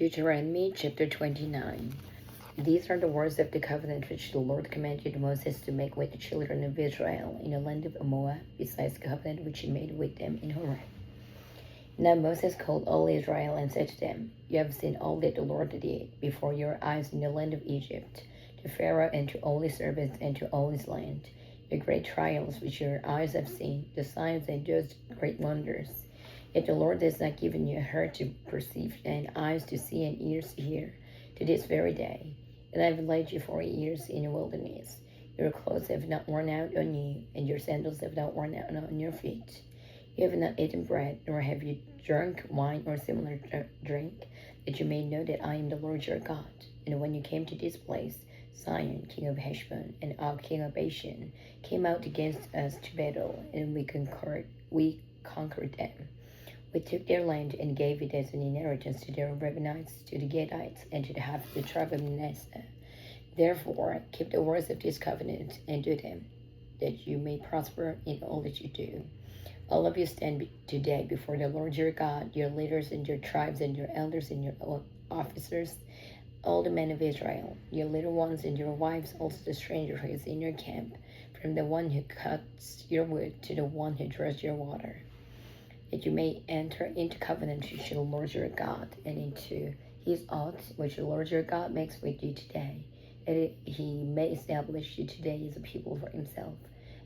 Deuteronomy chapter 29. These are the words of the covenant which the Lord commanded Moses to make with the children of Israel in the land of Moab, besides the covenant which he made with them in Horeb. Now Moses called all Israel and said to them, You have seen all that the Lord did before your eyes in the land of Egypt, to Pharaoh and to all his servants and to all his land, the great trials which your eyes have seen, the signs and those great wonders. Yet the Lord has not given you a heart to perceive, and eyes to see, and ears to hear, to this very day. And I have led you 40 years in the wilderness. Your clothes have not worn out on you, and your sandals have not worn out on your feet. You have not eaten bread, nor have you drunk wine or similar drink, that you may know that I am the Lord your God. And when you came to this place, Sihon, king of Heshbon, and Og, king of Bashan, came out against us to battle, and we conquered them. We took their land and gave it as an inheritance to the Reubenites, to the Gadites, and to the half of the tribe of Manasseh. Therefore, keep the words of this covenant and do them, that you may prosper in all that you do. All of you stand today before the Lord your God, your leaders and your tribes and your elders and your officers, all the men of Israel, your little ones and your wives, also the stranger who is in your camp, from the one who cuts your wood to the one who draws your water, that you may enter into covenant with the Lord your God, and into his oath which the Lord your God makes with you today, that he may establish you today as a people for himself,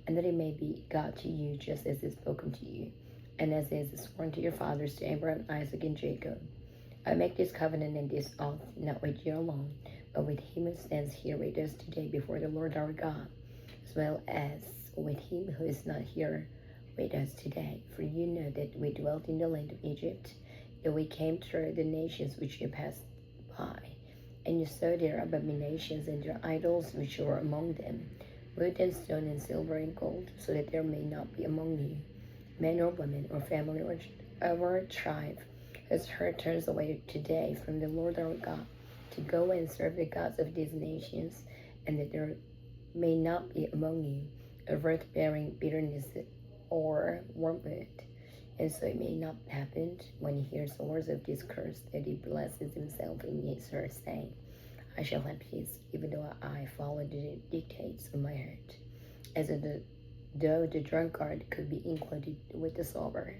and that he may be God to you, just as he has spoken to you, and as he has sworn to your fathers, to Abraham, Isaac, and Jacob. I make this covenant and this oath, not with you alone, but with him who stands here with us today before the Lord our God, as well as with him who is not here with us today. For you know that we dwelt in the land of Egypt, that we came through the nations which you passed by, and you saw their abominations and their idols which were among them, wood and stone and silver and gold, so that there may not be among you man or woman or family or tribe whose heart turns away today from the Lord our God, to go and serve the gods of these nations, and that there may not be among you a earth bearing bitterness or wormwood. And so it may not happen, when he hears the words of this curse, that he blesses himself in his heart, saying, I shall have peace, even though I follow the dictates of my heart, as though the drunkard could be included with the sober.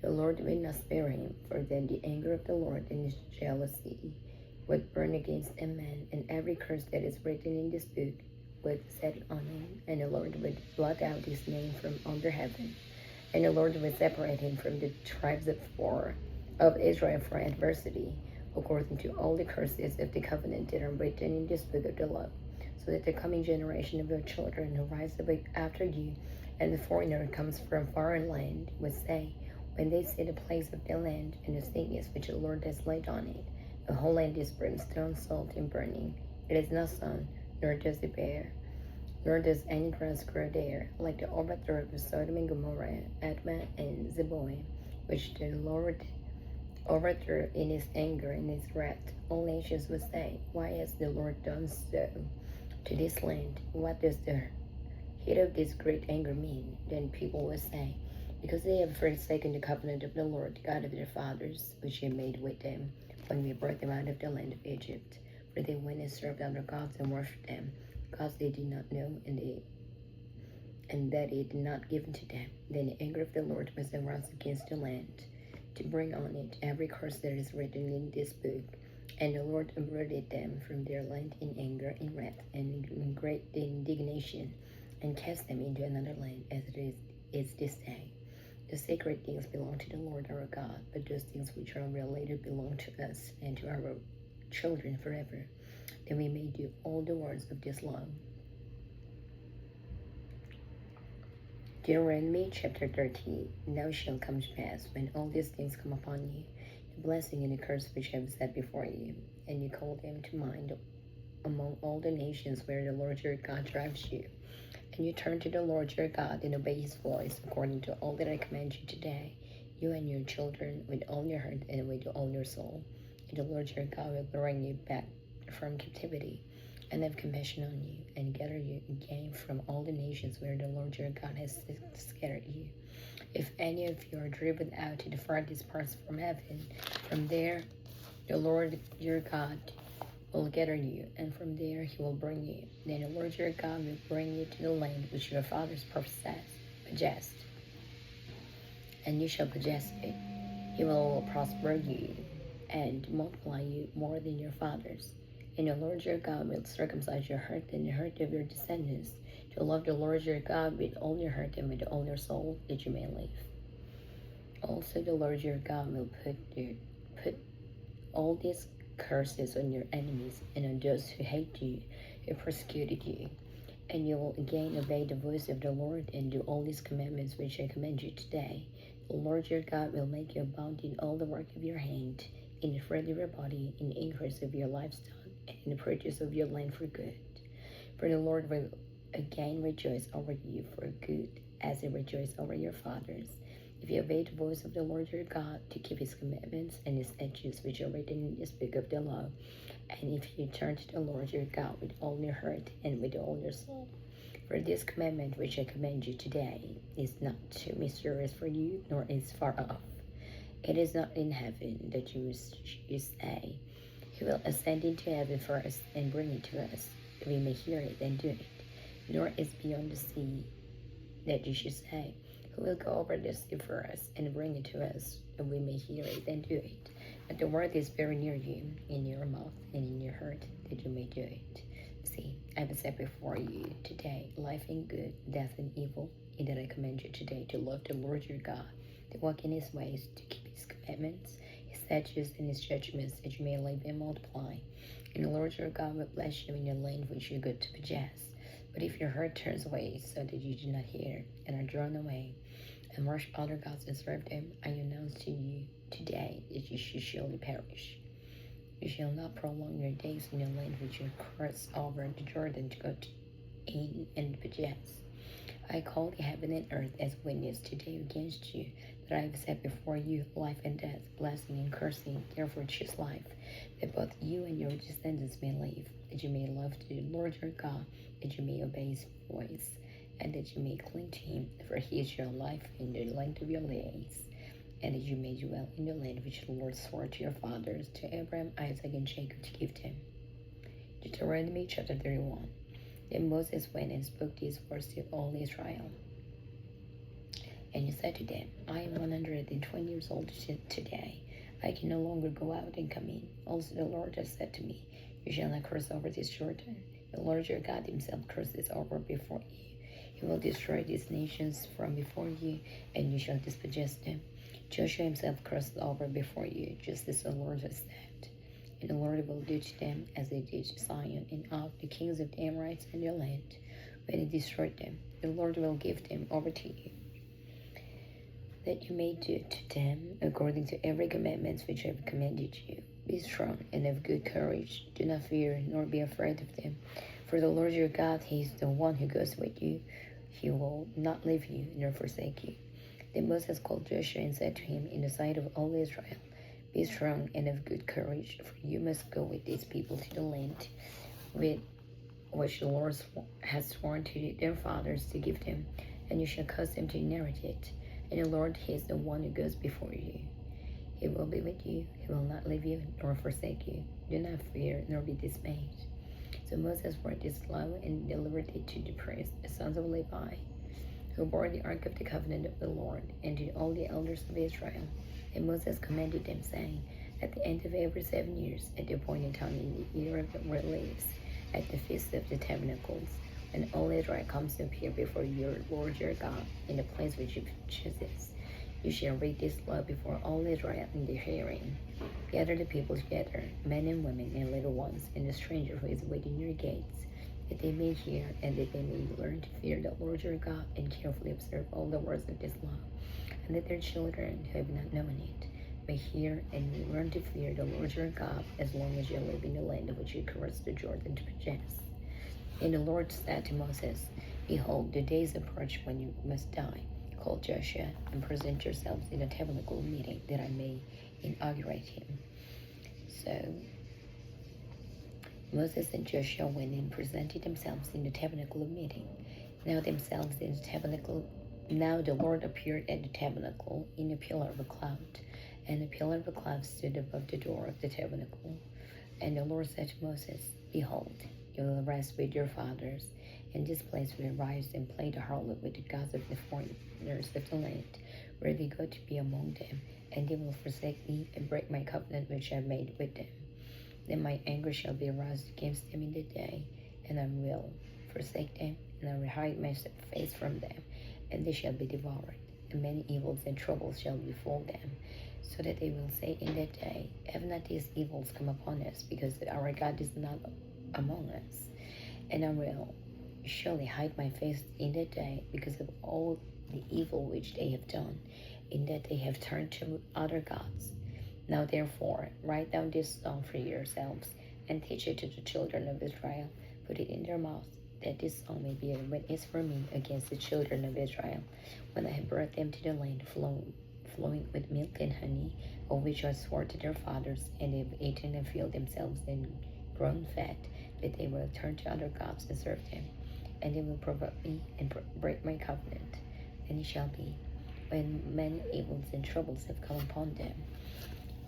The Lord will not spare him, for then the anger of the Lord and his jealousy would burn against a man, and every curse that is written in this book would set on him, and the Lord would blot out his name from under heaven, and the Lord would separate him from the tribes of Israel for adversity, according to all the curses of the covenant that are written in this book of the law, so that the coming generation of your children who rise up after you, and the foreigner who comes from foreign land, would say, when they see the place of the land and the sickness which the Lord has laid on it, the whole land is brimstone, salt, and burning. It is not sown, nor does it bear, nor does any grass grow there, like the overthrow of Sodom and Gomorrah, Admah and Zeboim, which the Lord overthrew in his anger and his wrath. All nations will say, why has the Lord done so to this land? What does the heat of this great anger mean? Then people will say, because they have forsaken the covenant of the Lord, God of their fathers, which he made with them when we brought them out of the land of Egypt. For they went and served other gods and worshipped them, gods they did not know, and that he did not give to them. Then the anger of the Lord was aroused against the land, to bring on it every curse that is written in this book. And the Lord uprooted them from their land in anger, in wrath, and in great indignation, and cast them into another land, as it is this day. The sacred things belong to the Lord our God, but those things which are related belong to us and to our children forever, that we may do all the words of this law. Deuteronomy chapter 30. Now it shall come to pass, when all these things come upon you, the blessing and the curse which I have set before you, and you call them to mind among all the nations where the Lord your God drives you, and you turn to the Lord your God and obey his voice, according to all that I command you today, you and your children, with all your heart and with all your soul. And the Lord your God will bring you back from captivity, and have compassion on you, and gather you again from all the nations where the Lord your God has scattered you. If any of you are driven out to the farthest parts from heaven, from there The Lord your God will gather you, and from there he will bring you. Then the Lord your God will bring you to the land which your fathers possessed, and you shall possess it. He will prosper you and multiply you more than your fathers. And the Lord your God will circumcise your heart and the heart of your descendants, to love the Lord your God with all your heart and with all your soul, that you may live. Also the Lord your God will put all these curses on your enemies and on those who hate you, who persecuted you. And you will again obey the voice of the Lord and do all these commandments which I command you today. The Lord your God will make you abound in all the work of your hand, in the fruit of your body, in the increase of your livestock, and in the produce of your land for good. For the Lord will again rejoice over you for good, as he rejoiced over your fathers, if you obey the voice of the Lord your God, to keep his commandments and his statutes which are written in this book of the law, and if you turn to the Lord your God with all your heart and with all your soul. For this commandment which I command you today is not too mysterious for you, nor is far off. It is not in heaven, that you say, he will ascend into heaven first and bring it to us, that we may hear it and do it. Nor is beyond the sea, that you should say, who will go over the sea for us and bring it to us, that we may hear it and do it. But the word is very near you, in your mouth and in your heart, that you may do it. See, I have set before you today life and good, death and evil, in that I command you today to love the Lord your God, to walk in his ways, to keep his commandments, his statutes, and his judgments, that you may live and multiply. And the Lord your God will bless you in your land which you go to possess. But if your heart turns away, so that you do not hear, and are drawn away, and worship other gods and serve them, I announce to you today that you should surely perish. You shall not prolong your days in the land which you cross over the Jordan to go in and possess. I call the heaven and earth as witness today against you, that I have set before you life and death, blessing and cursing. Therefore choose life, that both you and your descendants may live, that you may love the Lord your God, that you may obey his voice, and that you may cling to him, for he is your life and the length of your days, and that you may dwell in the land which the Lord swore to your fathers, to Abraham, Isaac, and Jacob, to give them. Deuteronomy chapter 31. Then Moses went and spoke these words to all Israel. And he said to them, I am 120 years old today. I can no longer go out and come in. Also the Lord has said to me, you shall not cross over this Jordan. The Lord your God himself crosses over before you. He will destroy these nations from before you, and you shall dispossess them. Joshua himself crossed over before you, just as the Lord has said. And the Lord will do to them as they did to Sihon and Og, the kings of the Amorites in their land. When he destroyed them, the Lord will give them over to you, that you may do to them according to every commandment which I have commanded you. Be strong and of good courage. Do not fear, nor be afraid of them. For the Lord your God, he is the one who goes with you. He will not leave you, nor forsake you. Then Moses called Joshua and said to him in the sight of all Israel, be strong and of good courage, for you must go with these people to the land with which the Lord has sworn to their fathers to give them, and you shall cause them to inherit it. And the Lord, he is the one who goes before you. He will be with you. He will not leave you nor forsake you. Do not fear nor be dismayed. So Moses wrote this law and delivered it to the priests, the sons of Levi, who bore the ark of the covenant of the Lord, and to all the elders of Israel. And Moses commanded them, saying, at the end of every 7 years, at the appointed time in the year of the release, at the feast of the tabernacles, when all Israel comes to appear before your Lord your God in the place which he chooses, you shall read this law before all Israel in their hearing. Gather the people together, men and women and little ones, and the stranger who is within your gates, that they may hear and that they may learn to fear the Lord your God and carefully observe all the words of this law, and that their children who have not known it may hear and may learn to fear the Lord your God as long as you live in the land of which you crossed the Jordan to possess. And the Lord said to Moses, behold, the days approach when you must die. Call Joshua and present yourselves in the tabernacle meeting, that I may inaugurate him. So Moses and Joshua went and presented themselves in the tabernacle of meeting. Now themselves in the tabernacle. Now the Lord appeared at the tabernacle in a pillar of a cloud, And a pillar of a cloud stood above the door of the tabernacle. And the Lord said to Moses, Behold, you will rest with your fathers, and this place will rise and play the harlot with the gods of the foreigners of the land, where they go to be among them, and they will forsake me and break my covenant which I made with them. Then my anger shall be aroused against them in the day, and I will forsake them, and I will hide my face from them, and they shall be devoured, and many evils and troubles shall befall them, so that they will say in that day, Have not these evils come upon us, because our God is not among us? And I will surely hide my face in that day, because of all the evil which they have done, in that they have turned to other gods. Now therefore, write down this song for yourselves, and teach it to the children of Israel. Put it in their mouths, that this song may be a witness for me against the children of Israel, when I have brought them to the land flowing with milk and honey, of which I swore to their fathers, and they have eaten and filled themselves and grown fat, that they will turn to other gods and serve them, and they will provoke me and break my covenant. And it shall be, when many evils and troubles have come upon them,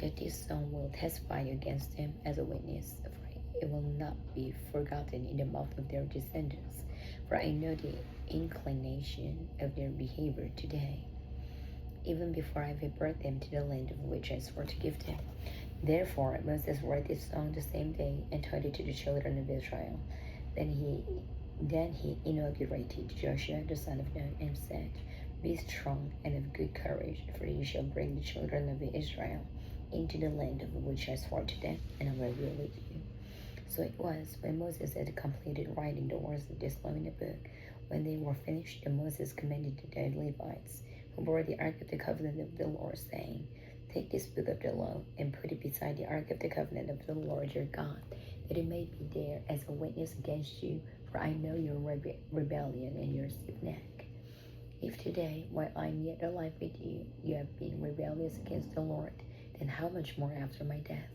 that this song will testify against them as a witness, for it will not be forgotten in the mouth of their descendants, for I know the inclination of their behavior today, even before I have brought them to the land of which I swore to give them. Therefore Moses wrote this song the same day, and taught it to the children of Israel. Then he inaugurated Joshua the son of Nun, and said, Be strong and of good courage, for you shall bring the children of Israel into the land of which I swore to them, and I will be with you. So it was, when Moses had completed writing the words of this law in the book, when they were finished, that Moses commanded the Levites, who bore the ark of the covenant of the Lord, saying, Take this book of the law, and put it beside the ark of the covenant of the Lord your God, that it may be there as a witness against you, for I know your rebellion and your stiff neck. If today, while I am yet alive with you, you have been rebellious against the Lord, then how much more after my death?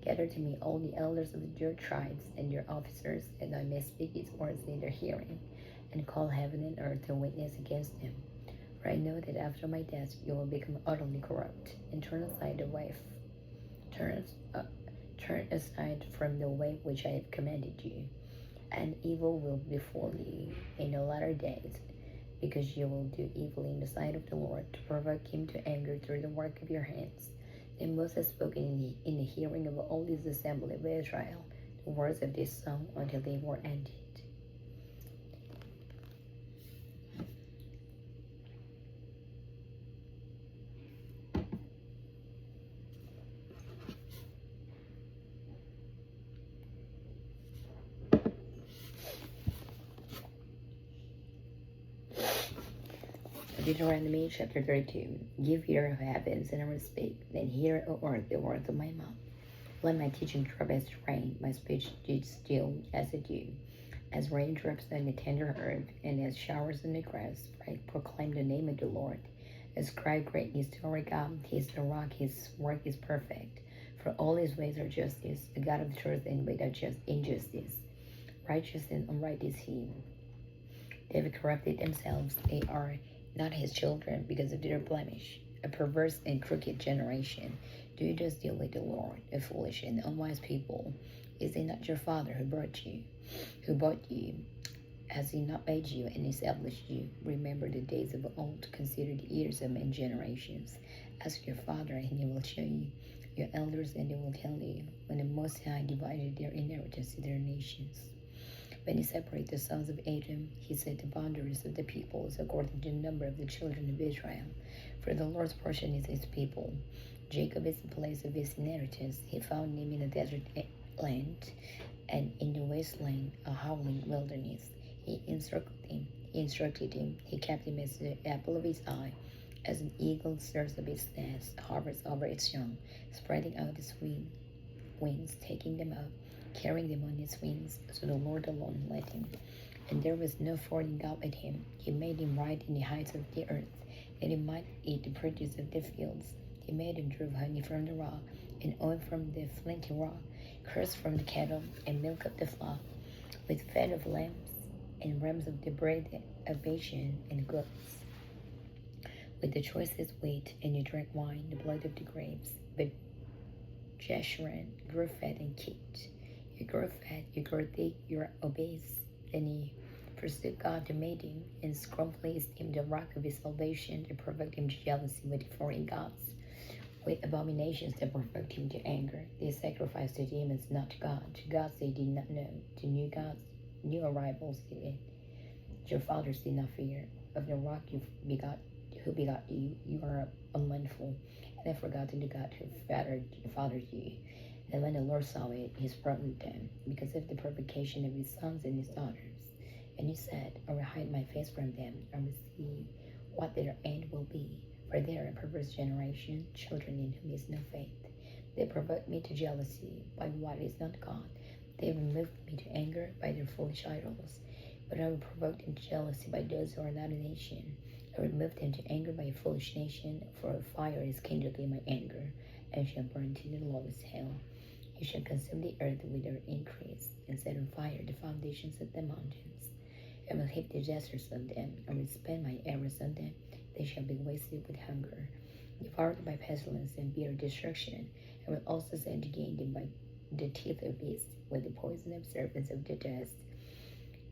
Gather to me all the elders of your tribes and your officers, and I may speak these words in their hearing, and call heaven and earth to witness against them. For I know that after my death you will become utterly corrupt, and turn aside from the way which I have commanded you, and evil will befall you in the latter days, because you will do evil in the sight of the Lord, to provoke him to anger through the work of your hands. Then Moses spoke in the hearing of all this assembly of Israel the words of this song until they were ended. Deuteronomy chapter 32. Give ear, O heavens, and I will speak. Then hear, O earth, the words of my mouth. Let my teaching drop as rain, my speech still as a dew, as rain drops on the tender herb, and as showers on the grass. For I proclaim the name of the Lord. Ascribe greatness to our God. He is the rock, his work is perfect. For all his ways are justice, a God of truth and without just injustice. Righteous and upright is he. They have corrupted themselves, they are not his children, because of their blemish. A perverse and crooked generation, do you thus deal with the Lord, a foolish and unwise people? Is it not your father who bought you? Has he not made you and established you? Remember the days of old, consider the years of many generations. Ask your father, and he will show you, your elders, and they will tell you, when the Most High divided their inheritance to their nations. When he separated the sons of Adam, he set the boundaries of the peoples according to the number of the children of Israel. For the Lord's portion is his people. Jacob is the place of his inheritance. He found him in a desert land, and in the wasteland, a howling wilderness. He instructed him. He kept him as the apple of his eye. As an eagle stirs up its nest, hovers over its young, spreading out its wings, taking them up, carrying them on his wings, so the Lord alone led him. And there was no falling out with him. He made him ride in the heights of the earth, that he might eat the produce of the fields. He made him drink honey from the rock, and oil from the flinty rock, curds from the cattle, and milk of the flock, with fat of lambs, and rams of the bread of Bashan, and goats. with the choicest wheat, and you drank wine, the blood of the grapes. But Jeshurun grew fat and kicked. You grew fat, you grew thick, you are obese. Then he forsook God who made him, and scornfully esteemed the rock of his salvation, to provoke him to jealousy with foreign gods, with abominations that provoked him to anger. They sacrificed to demons, not to God, to gods they did not know, to new gods, new arrivals your fathers did not fear. Of the rock who begot you, you are unmindful, and have forgotten the God who fathered you. And when the Lord saw it, he spurned them, because of the provocation of his sons and his daughters. And he said, I will hide my face from them, I will see what their end will be. For they are a perverse generation, children in whom is no faith. They provoke me to jealousy by what is not God. They have moved me to anger by their foolish idols. But I will provoke them to jealousy by those who are not a nation. I will move them to anger by a foolish nation, for a fire is kindled in my anger, and shall burn to the lowest hell. You shall consume the earth with their increase, and set on fire the foundations of the mountains. I will heap the deserts on them, I will spend my arrows on them. They shall be wasted with hunger, devoured by pestilence and bitter destruction. I will also send again them by the teeth of beasts, with the poison of serpents of the dust.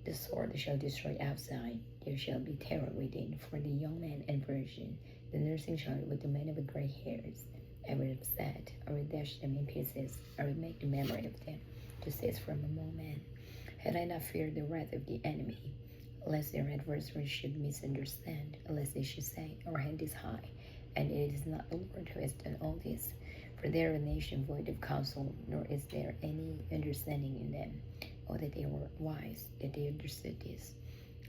The sword shall destroy outside, there shall be terror within, for the young man and virgin, the nursing child with the men of gray hairs. I will upset, I will dash them in pieces, I will make the memory of them to cease from among men. Had I not feared the wrath of the enemy, lest their adversaries should misunderstand, lest they should say, our hand is high, and it is not the Lord who has done all this. For they are a nation void of counsel, nor is there any understanding in them. Oh, that they were wise, that they understood this,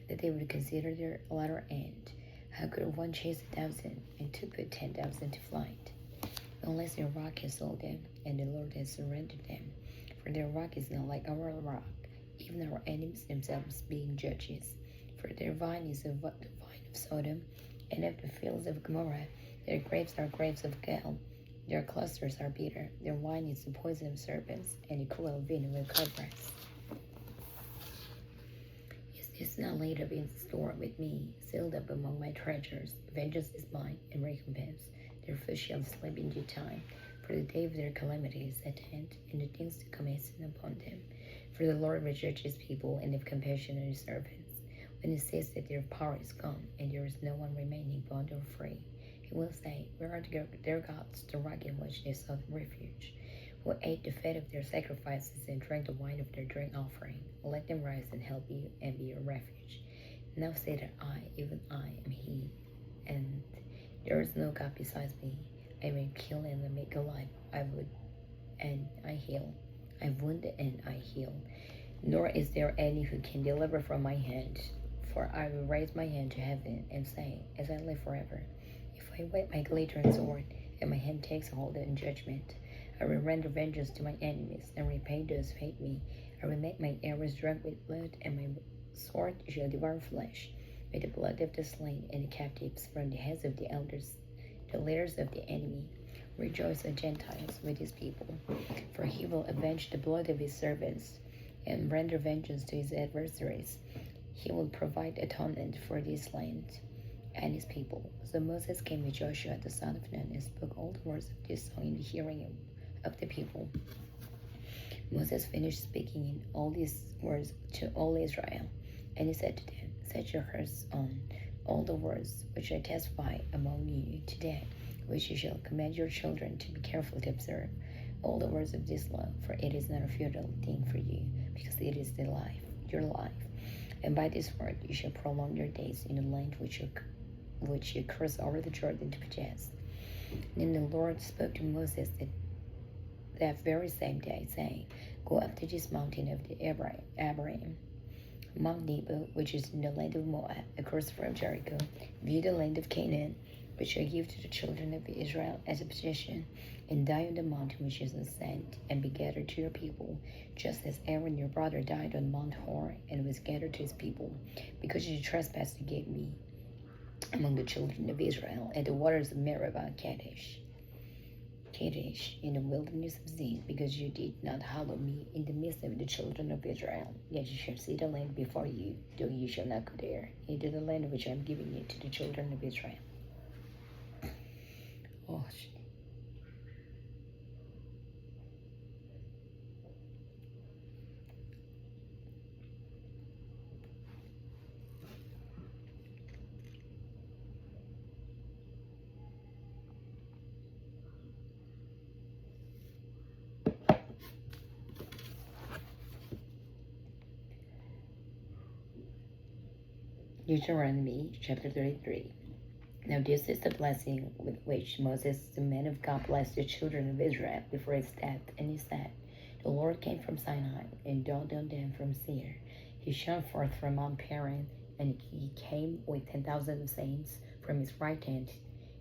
that they would consider their latter end. How could one chase 1,000 and to put 10,000 to flight? Unless their rock has sold them, and the Lord has surrendered them. For their rock is not like our rock, even our enemies themselves being judges. For their vine is the vine of Sodom, and of the fields of Gomorrah. Their grapes are grapes of gall, their clusters are bitter. Their wine is the poison of serpents, and the cruel venom of cobras. Is not laid up in store with me, sealed up among my treasures. Vengeance is mine, and recompense. Their foot shall sleep in due time. For the day of their calamity is at hand, and the things to come hasten upon them. For the Lord will judge his people, and have compassion on his servants. When he says that their power is gone, and there is no one remaining bond or free, he will say, where are their gods, the rock in which they sought refuge? Who ate the fat of their sacrifices and drank the wine of their drink offering? Let them rise and help you and be your refuge. Now say that I, even I, am he, and there is no God besides me. I may kill and I make alive. I would and I heal. I wound and I heal. Nor is there any who can deliver from my hand. For I will raise my hand to heaven and say, as I live forever, if I wet my glittering sword and my hand takes hold in judgment, I will render vengeance to my enemies, and repay those who hate me. I will make my arrows drunk with blood, and my sword shall devour flesh, with the blood of the slain and the captives from the heads of the elders, the leaders of the enemy. Rejoice, O Gentiles, with his people, for he will avenge the blood of his servants, and render vengeance to his adversaries. He will provide atonement for this land and his people. So Moses came with Joshua the son of Nun, and spoke all the words of this song in the hearing of the people. Moses finished speaking in all these words to all Israel, and he said to them, set your hearts on all the words which I testify among you today, which you shall command your children to be careful to observe all the words of this law, for it is not a futile thing for you, because it is the life, your life. And by this word you shall prolong your days in the land which you cross over the Jordan to possess. Then the Lord spoke to Moses that very same day, saying, go up to this mountain of the Abraham, Mount Nebo, which is in the land of Moab, across from Jericho. View the land of Canaan, which I give to the children of Israel as a possession, and die on the mountain which is in sand, and be gathered to your people, just as Aaron your brother died on Mount Hor, and was gathered to his people, because you trespassed against me among the children of Israel, at the waters of Meribah Kadesh in the wilderness of Zin, because you did not hallow me in the midst of the children of Israel. Yet you shall see the land before you, though you shall not go there, into the land which I am giving you to the children of Israel. Oh, Deuteronomy chapter 33. Now this is the blessing with which Moses, the man of God, blessed the children of Israel before his death. And he said, The Lord came from Sinai and dawned on them from Seir. He shone forth from Mount Paran, and he came with 10,000 saints. From his right hand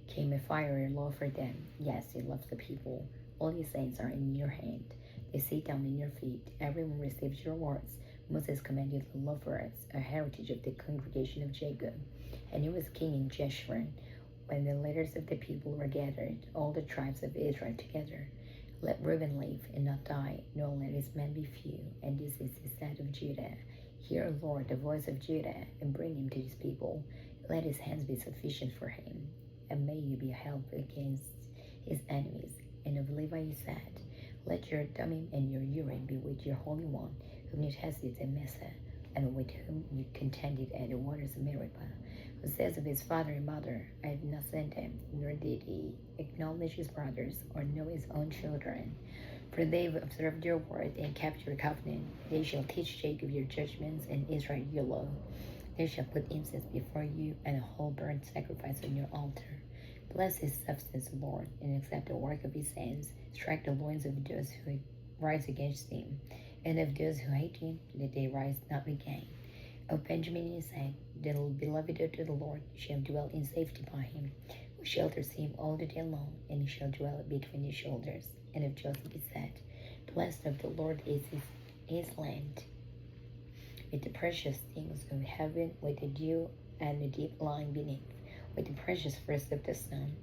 came a fiery law for them. Yes, he loves the people. All his saints are in your hand. They sit down in your feet. Everyone receives your words. Moses commanded the law for us, a heritage of the congregation of Jacob. And he was king in Jeshurun. When the leaders of the people were gathered, all the tribes of Israel together, let Reuben live and not die, nor let his men be few. And this is the side of Judah. Hear, Lord, the voice of Judah, and bring him to his people. Let his hands be sufficient for him, and may you be a help against his enemies. And of Levi he said, Let your Thummim and your Urim be with your Holy One, whom you tested at Massa, and with whom you contended at the waters of Meribah, who says of his father and mother, I have not sent him, nor did he acknowledge his brothers, or know his own children. For they have observed your word and kept your covenant. They shall teach Jacob your judgments, and Israel your law. They shall put incense before you, and a whole burnt sacrifice on your altar. Bless his substance, Lord, and accept the work of his hands. Strike the loins of those who rise against him, and of those who hate him, that they rise not again. O Benjamin, he said, the beloved of the Lord shall dwell in safety by him, who shelters him all the day long, and he shall dwell between his shoulders. And of Joseph he said, Blessed of the Lord is his land, with the precious things of heaven, with the dew and the deep lying beneath, with the precious first of the sun,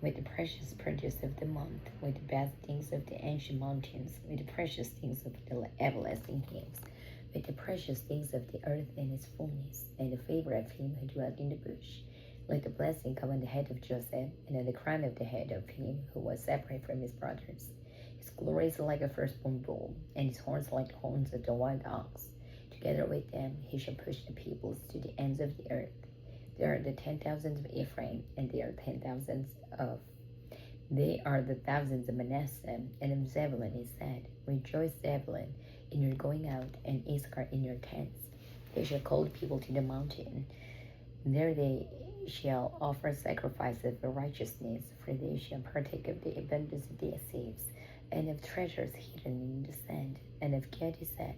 with the precious produce of the month, with the best things of the ancient mountains, with the precious things of the everlasting hills, with the precious things of the earth and its fullness, and the favor of him who dwelt in the bush. Let the blessing come on the head of Joseph, and on the crown of the head of him who was separate from his brothers. His glory is like a firstborn bull, and his horns like the horns of the wild ox. Together with them he shall push the peoples to the ends of the earth. There are the 10,000s of Ephraim, and there are 10,000s of they are the thousands of Manasseh. And of Zebulun he said, Rejoice, Zebulun, in your going out, and Issachar in your tents. They shall call the people to the mountain. There they shall offer sacrifices of righteousness, for they shall partake of the abundance of the sheaves, and of treasures hidden in the sand. And of Gad he said,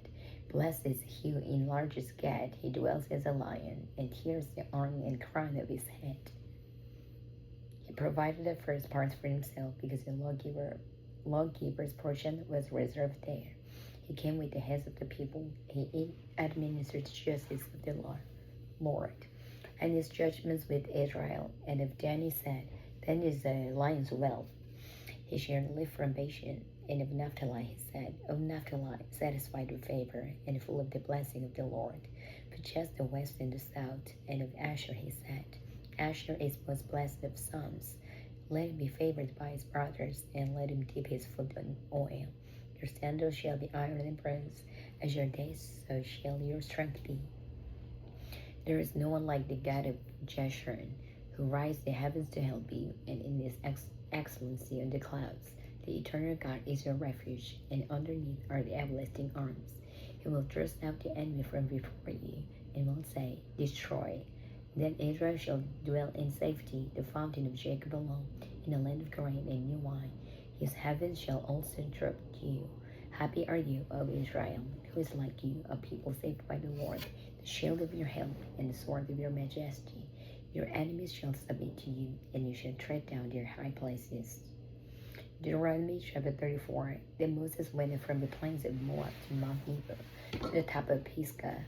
Blessed is he who enlarges Gad, he dwells as a lion, and hears the arm and crown of his head. He provided the first parts for himself, because the lawgiver's portion was reserved there. He came with the heads of the people. He administered the justice of the Lord, and his judgments with Israel. And of Dan he said, Then is the lion's wealth. He shall live from Bashan. And of Naphtali he said, O Naphtali, satisfied with favor, and full of the blessing of the Lord, possess the west and the south. And of Asher he said, Asher is most blessed of sons. Let him be favored by his brothers, and let him dip his foot in oil. Your sandals shall be iron and bronze. As your days, so shall your strength be. There is no one like the God of Jeshurun, who rises the heavens to help you, and in his excellency on the clouds. The eternal God is your refuge, and underneath are the everlasting arms. He will thrust out the enemy from before you, and will say, Destroy. Then Israel shall dwell in safety, the fountain of Jacob alone, in a land of grain and new wine. His heavens shall also drop dew. Happy are you, O Israel, who is like you, a people saved by the Lord, the shield of your help, and the sword of your majesty. Your enemies shall submit to you, and you shall tread down their high places. Deuteronomy chapter 34. Then Moses went from the plains of Moab to Mount Nebo, to the top of Pisgah,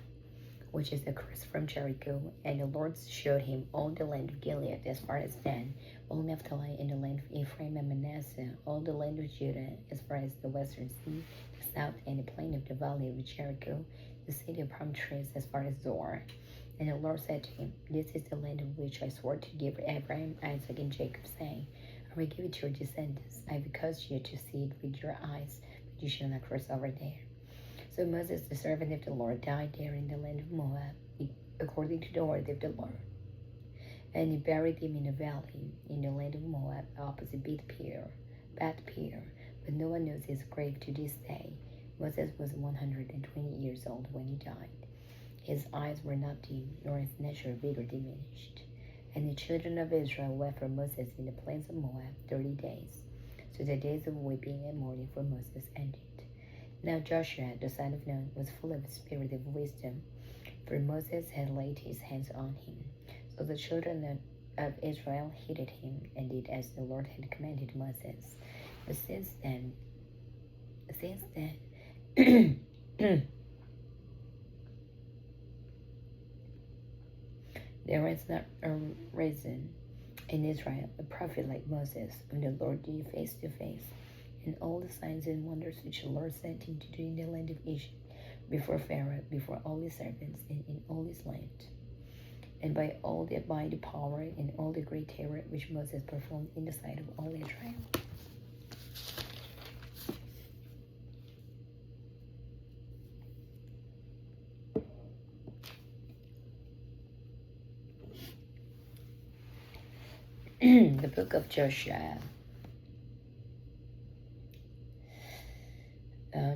which is across from Jericho, and the Lord showed him all the land of Gilead as far as Dan, all Naphtali, and the land of Ephraim and Manasseh, all the land of Judah as far as the western sea, the south, and the plain of the valley of Jericho, the city of palm trees as far as Zoar. And the Lord said to him, This is the land of which I swore to give Abraham, Isaac, and Jacob, saying, I will give it to your descendants. I have caused you to see it with your eyes, but you shall not cross over there. So Moses, the servant of the Lord, died there in the land of Moab, according to the word of the Lord. And he buried him in a valley in the land of Moab, opposite Beth-peor. But no one knows his grave to this day. Moses was 120 years old when he died. His eyes were not dim, nor his natural vigor diminished. And the children of Israel wept for Moses in the plains of Moab 30 days. So the days of weeping and mourning for Moses ended. Now Joshua, the son of Nun, was full of the spirit of wisdom, for Moses had laid his hands on him. So the children of Israel heeded him and did as the Lord had commanded Moses. But since then, there has not arisen in Israel a prophet like Moses, whom the Lord knew face to face, and all the signs and wonders which the Lord sent him to do in the land of Egypt, before Pharaoh, before all his servants, and in all his land. And by all the mighty power and all the great terror which Moses performed in the sight of all Israel. The book of Joshua,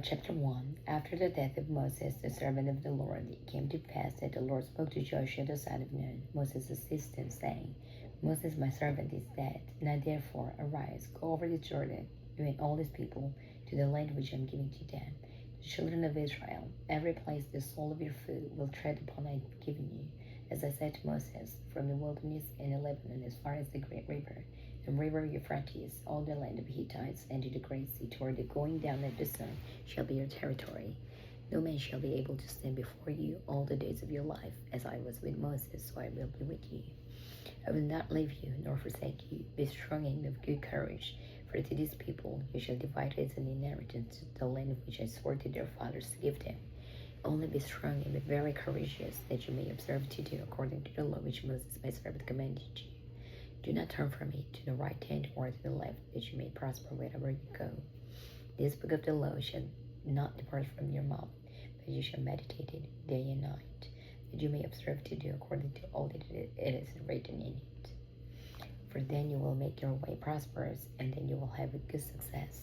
chapter 1. After the death of Moses, the servant of the Lord, it came to pass that the Lord spoke to Joshua the son of Nun, Moses' assistant, saying, Moses, my servant, is dead. Now therefore arise, go over the Jordan, you and all these people, to the land which I am giving to them, the children of Israel. Every place the sole of your foot will tread upon I have given you, as I said to Moses, from the wilderness and the Lebanon as far as the great river, the river Euphrates, all the land of Hittites, and to the great sea, toward the going down of the sun, shall be your territory. No man shall be able to stand before you all the days of your life. As I was with Moses, so I will be with you. I will not leave you nor forsake you. Be strong and of good courage, for to these people you shall divide as an inheritance the land which I swore to their fathers to give them. Only be strong and be very courageous, that you may observe to do according to the law which Moses my servant commanded you. Do not turn from it to the right hand or to the left, that you may prosper wherever you go. This book of the law shall not depart from your mouth, but you shall meditate it day and night, that you may observe to do according to all that it is written in it. For then you will make your way prosperous, and then you will have a good success.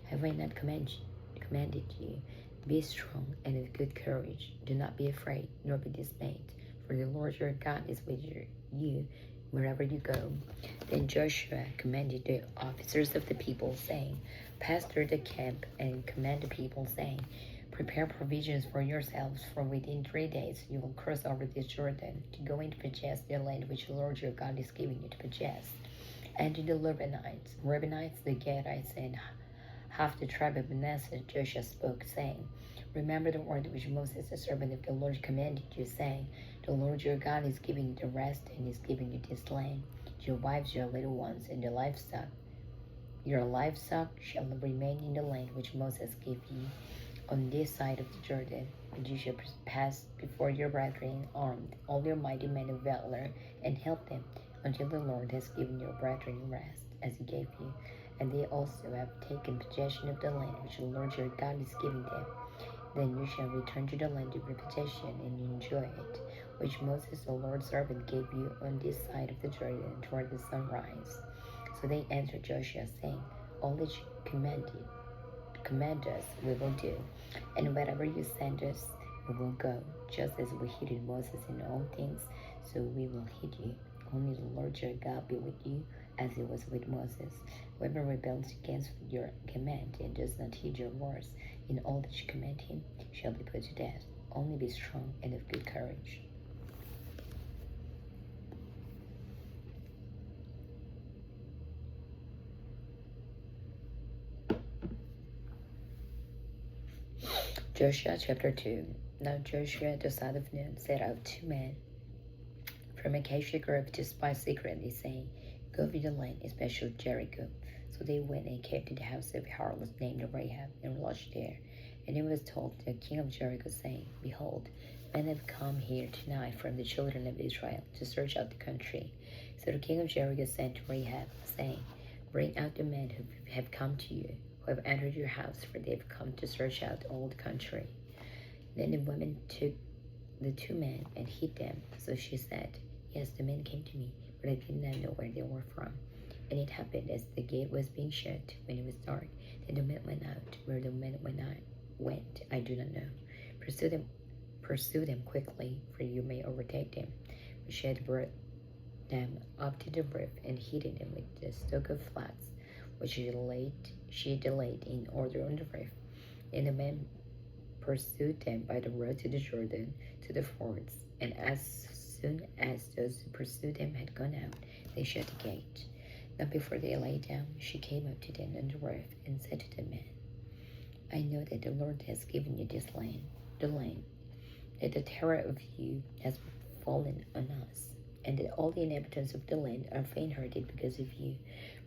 Have I not commanded you? Be strong and of good courage. Do not be afraid, nor be dismayed, for the Lord your God is with you wherever you go. Then Joshua commanded the officers of the people, saying, Pass through the camp and command the people, saying, Prepare provisions for yourselves, for within 3 days you will cross over this Jordan, to go in to possess the land which the Lord your God is giving you to possess. And to the Reubenites, the Gadites, and half the tribe of Manasseh, Joshua spoke, saying, Remember the word which Moses, the servant of the Lord, commanded you, saying, The Lord your God is giving you the rest, and is giving you this land. Your wives, your little ones, and your livestock shall remain in the land which Moses gave you on this side of the Jordan. And you shall pass before your brethren armed, all your mighty men of valor, and help them, until the Lord has given your brethren rest, as he gave you. And they also have taken possession of the land which the Lord your God is giving them. Then you shall return to the land of your possession and enjoy it, which Moses the Lord's servant gave you on this side of the Jordan toward the sunrise. So they answered Joshua, saying, All that you command us, we will do, and wherever you send us, we will go. Just as we heeded Moses in all things, so we will heed you. Only the Lord your God be with you, as he was with Moses. Whoever rebels against your command and does not heed your words in all that you command him shall be put to death. Only be strong and of good courage. Joshua chapter 2. Now Joshua the son of Nun set out 2 men from Acacia Grove to spy secretly, saying, Go to the land, especially Jericho. So they went and came to the house of a harlot named Rahab, and lodged there. And it was told the king of Jericho, saying, Behold, men have come here tonight from the children of Israel to search out the country. So the king of Jericho sent to Rahab, saying, Bring out the men who have come to you, who have entered your house, for they have come to search out all the country. Then the woman took the 2 men and hid them. So she said, Yes, the men came to me, but I did not know where they were from. And it happened as the gate was being shut, when it was dark, that the men went out. Where the men went, I do not know. Pursue them quickly, for you may overtake them. But she had brought them up to the roof and hidden them with the stock of flax, which she delayed in order on the roof. And the men pursued them by the road to the Jordan, to the fords. And as soon as those who pursued them had gone out, they shut the gate. Now before they lay down, she came up to them on the roof and said to the men, I know that the Lord has given you this land, that the terror of you has fallen on us, and that all the inhabitants of the land are faint-hearted because of you.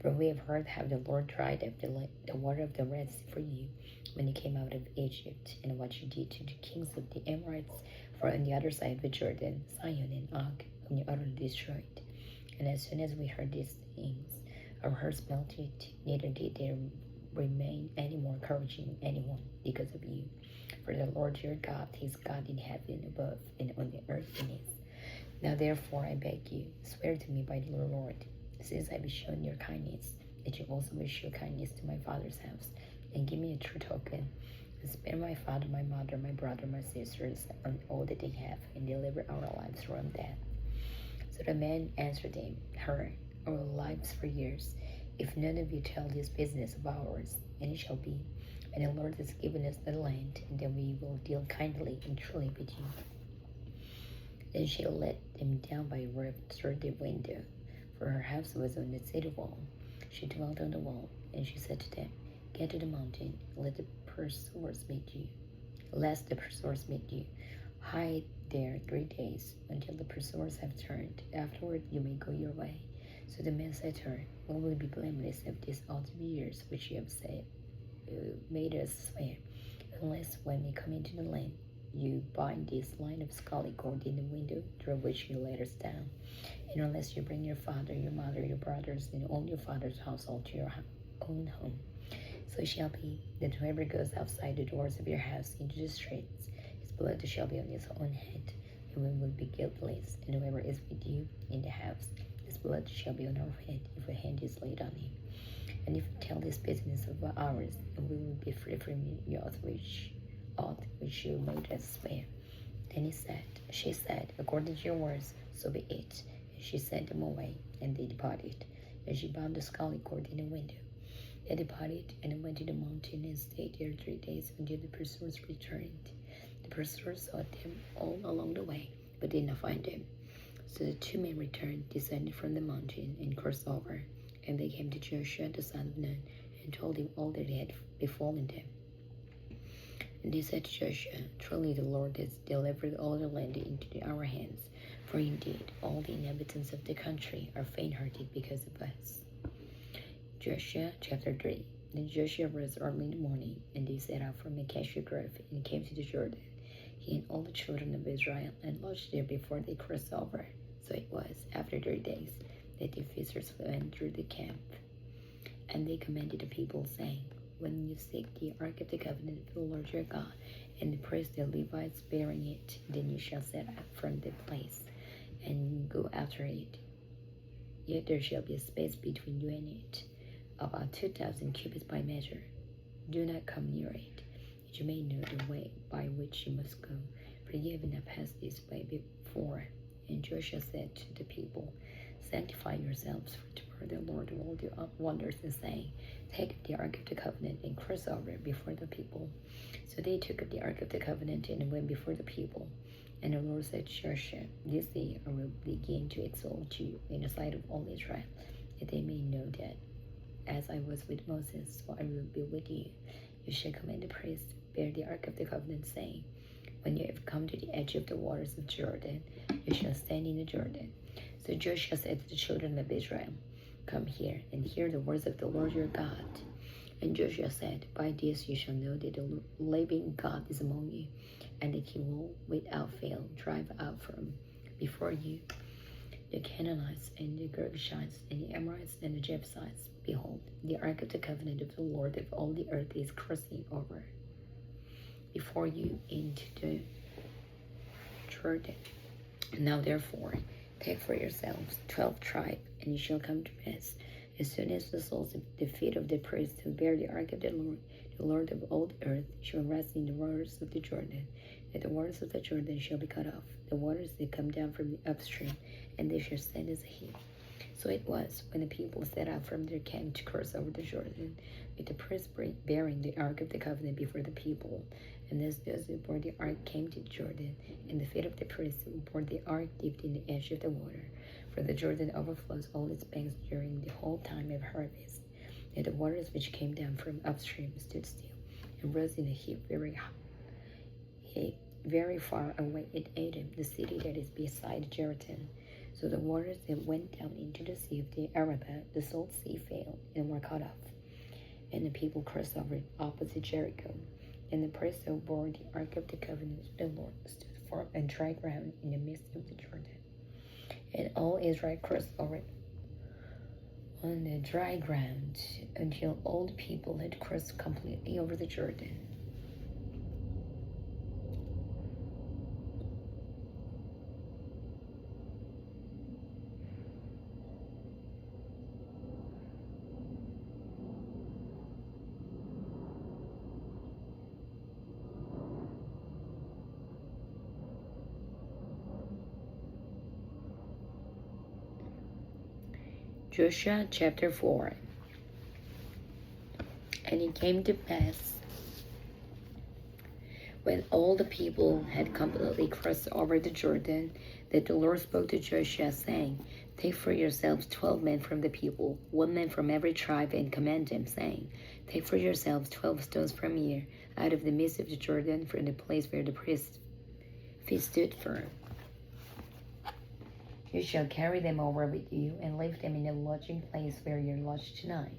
For we have heard how the Lord dried up the water of the Red Sea for you when you came out of Egypt, and what you did to the kings of the Amorites, for on the other side of the Jordan, Sihon and Og, whom you utterly destroyed. And as soon as we heard these things, our hearts melted, neither did there remain any more courage in anyone because of you. For the Lord your God is God in heaven above and on the earth beneath. Now therefore I beg you, swear to me by the Lord, since I have shown your kindness, that you also will show kindness to my father's house, and give me a true token, and spare my father, my mother, my brother, my sisters, and all that they have, and deliver our lives from death. So the man answered her, Our lives for years, if none of you tell this business of ours, and it shall be, and the Lord has given us the land, and then we will deal kindly and truly with you. Then she let them down by a rope through the window, for her house was on the city wall. She dwelt on the wall, and she said to them, Get to the mountain, lest the pursuers meet you. Hide there 3 days, until the pursuers have turned. Afterward you may go your way. So the man said to her, What will be blameless of these all the years which you have made us swear, unless when we come into the land, you bind this line of scarlet cord in the window through which you let us down, and unless you bring your father, your mother, your brothers, and all your father's household to your own home. So it shall be that whoever goes outside the doors of your house into the streets, his blood shall be on his own head, and we will be guiltless. And whoever is with you in the house, his blood shall be on our head, if a hand is laid on him. And if you tell this business of ours, and we will be free from your oath which you made us swear. Then she said, According to your words, so be it. And she sent them away, and they departed. And she bound the scarlet cord in the window. They departed and went to the mountain and stayed there 3 days until the pursuers returned. The pursuers sought them all along the way, but did not find them. So the 2 men returned, descended from the mountain, and crossed over. And they came to Joshua the son of Nun, and told him all that had befallen them. And they said to Joshua, Truly the Lord has delivered all the land into our hands, for indeed all the inhabitants of the country are faint-hearted because of us. Joshua chapter 3. Then Joshua rose early in the morning, and they set out from Acacia Grove, and came to the Jordan, he and all the children of Israel, and lodged there before they crossed over. So it was, after 3 days, that the officers went through the camp. And they commanded the people, saying, When you seek the ark of the covenant of the Lord your God, and the priests the Levites bearing it, then you shall set out from the place, and go after it. Yet there shall be a space between you and it, about 2,000 cubits by measure. Do not come near it, that you may know the way by which you must go, for ye have not passed this way before. And Joshua said to the people, Sanctify yourselves, for tomorrow the Lord will do wonders, and saying, Take up the ark of the covenant and cross over before the people. So they took up the ark of the covenant and went before the people. And the Lord said to Joshua, This day I will begin to exalt you in the sight of all Israel, that they may know that as I was with Moses, so I will be with you. You shall command the priests bear the ark of the covenant, saying, When you have come to the edge of the waters of Jordan, you shall stand in the Jordan. So Joshua said to the children of Israel, Come here, and hear the words of the Lord your God. And Joshua said, By this you shall know that the living God is among you, and that he will without fail drive out from before you the Canaanites, and the Girgashites, and the Amorites, and the Jebusites, Behold, the ark of the covenant of the Lord of all the earth is crossing over before you into the Jordan. Now therefore, take for yourselves 12 tribes, and it shall come to pass, as soon as the soles of the feet of the priests who bear the ark of the Lord of all the earth, shall rest in the waters of the Jordan, that the waters of the Jordan shall be cut off, the waters that come down from the upstream, and they shall stand as a heap. So it was, when the people set out from their camp to cross over the Jordan, with the priests bearing the ark of the covenant before the people, and as those who bore the ark came to the Jordan, and the feet of the priests who bore the ark dipped in the edge of the water, for the Jordan overflows all its banks during the whole time of harvest. And the waters which came down from upstream stood still, and rose in a heap very far away at Adam, the city that is beside Jericho. So the waters that went down into the sea of the Arabah, the salt sea, failed and were cut off. And the people crossed over opposite Jericho. And the priests who bore the ark of the covenant of the Lord stood firm on dry ground in the midst of the Jordan. And all Israel crossed over on the dry ground until all the people had crossed completely over the Jordan. Joshua chapter 4. And it came to pass, when all the people had completely crossed over the Jordan, that the Lord spoke to Joshua, saying, Take for yourselves 12 men from the people, 1 man from every tribe, and command them, saying, Take for yourselves 12 stones from here, out of the midst of the Jordan, from the place where the priest's feet stood firm. You shall carry them over with you, and leave them in the lodging place where you lodge tonight.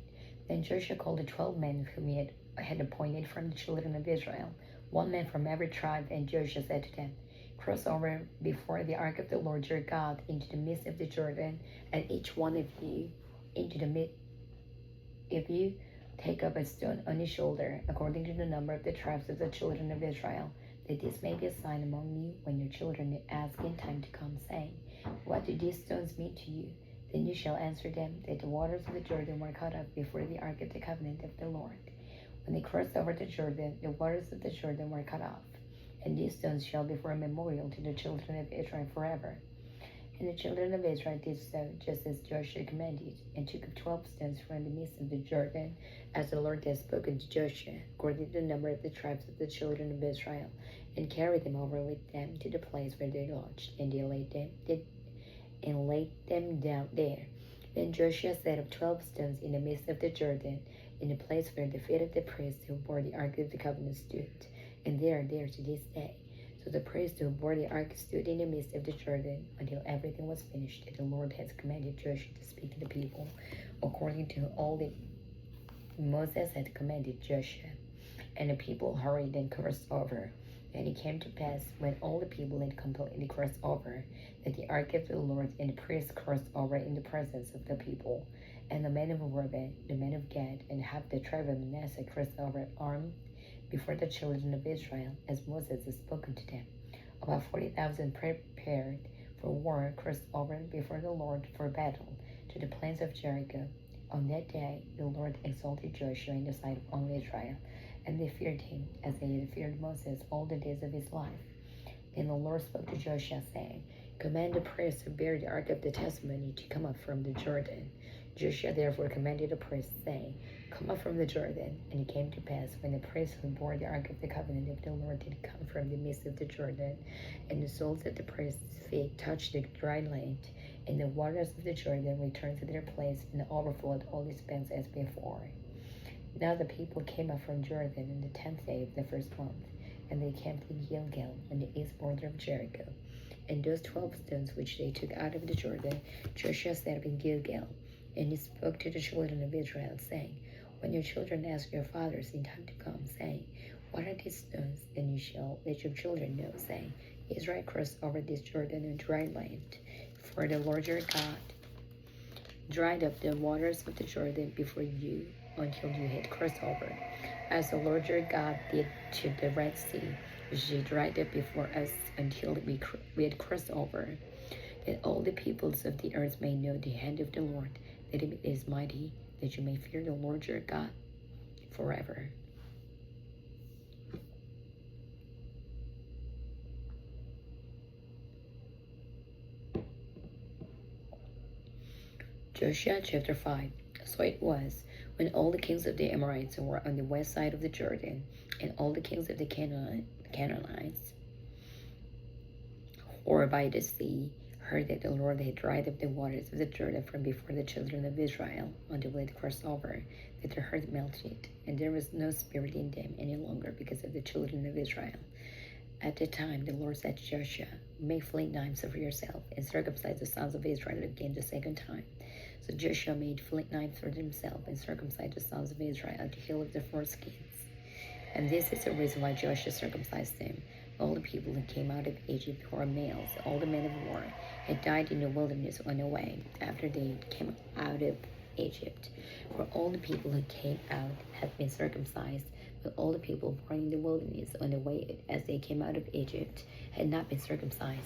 Then Joshua called the 12 men whom he had appointed from the children of Israel, 1 man from every tribe, and Joshua said to them, Cross over before the ark of the Lord your God into the midst of the Jordan, and each one of you into the midst. If you take up a stone on his shoulder, according to the number of the tribes of the children of Israel, that this may be a sign among you when your children ask in time to come, saying, What do these stones mean to you? Then you shall answer them that the waters of the Jordan were cut off before the ark of the covenant of the Lord. When they crossed over the Jordan, the waters of the Jordan were cut off, and these stones shall be for a memorial to the children of Israel forever. And the children of Israel did so, just as Joshua commanded, and took up 12 stones from the midst of the Jordan, as the Lord had spoken to Joshua, according to the number of the tribes of the children of Israel, and carried them over with them to the place where they lodged, and they laid them down there. Then Joshua set up 12 stones in the midst of the Jordan, in the place where the feet of the priests who bore the ark of the covenant stood, and they are there to this day. So the priests who bore the ark stood in the midst of the Jordan until everything was finished, that the Lord has commanded Joshua to speak to the people, according to all that Moses had commanded Joshua. And the people hurried and crossed over. And it came to pass, when all the people had completely crossed over, that the ark of the Lord and the priests crossed over in the presence of the people. And the men of Reuben, the men of Gad, and half the tribe of Manasseh crossed over armed before the children of Israel, as Moses had spoken to them. About 40,000 prepared for war crossed over before the Lord for battle to the plains of Jericho. On that day the Lord exalted Joshua in the sight of all Israel, and they feared him, as they had feared Moses all the days of his life. Then the Lord spoke to Joshua, saying, Command the priests who bear the ark of the testimony to come up from the Jordan. Joshua therefore commanded the priests, saying, Come up from the Jordan. And it came to pass, when the priests who bore the ark of the covenant of the Lord did come from the midst of the Jordan, and the soles of the priests' feet touched the dry land, and the waters of the Jordan returned to their place, and overflowed all its banks as before. Now the people came up from Jordan on the 10th day of the first month, and they camped in Gilgal on the east border of Jericho. And those 12 stones which they took out of the Jordan, Joshua set up in Gilgal. And he spoke to the children of Israel, saying, When your children ask your fathers in time to come, saying, What are these stones? Then you shall let your children know, saying, Israel crossed over this Jordan on dry land. For the Lord your God dried up the waters of the Jordan before you until you had crossed over, as the Lord your God did to the Red Sea, which he dried up before us until we had crossed over, that all the peoples of the earth may know the hand of the Lord, that it is mighty, that you may fear the Lord your God forever. Joshua chapter 5. So it was, when all the kings of the Amorites were on the west side of the Jordan, and all the kings of the Canaanites who were by the sea, heard that the Lord had dried up the waters of the Jordan from before the children of Israel until they had crossed over, that their heart melted, and there was no spirit in them any longer because of the children of Israel. At the time the Lord said to Joshua, make flint knives for yourself, and circumcise the sons of Israel again the second time. So Joshua made flint knives for himself, and circumcised the sons of Israel at the heel of the foreskins. And this is the reason why Joshua circumcised them. All the people who came out of Egypt who were males, all the men of war, had died in the wilderness on the way after they came out of Egypt. For all the people who came out had been circumcised, but all the people born in the wilderness on the way as they came out of Egypt had not been circumcised.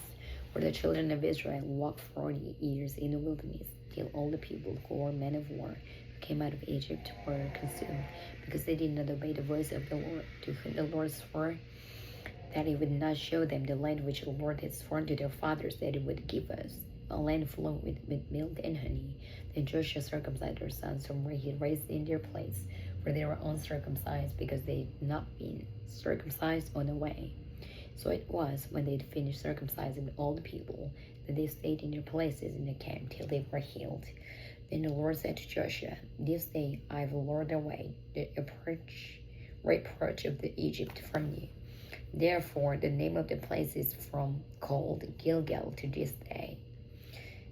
For the children of Israel walked 40 years in the wilderness, till all the people who were men of war who came out of Egypt were consumed, because they did not obey the voice of the Lord, to whom the Lord swore that he would not show them the land which the Lord had sworn to their fathers that he would give us, a land flowing with milk and honey. Then Joshua circumcised their sons from where he had raised in their place, for they were uncircumcised, because they had not been circumcised on the way. So it was, when they had finished circumcising all the people, that they stayed in their places in the camp till they were healed. Then the Lord said to Joshua, this day I have lured away the reproach of Egypt from you. Therefore the name of the place is from called Gilgal to this day.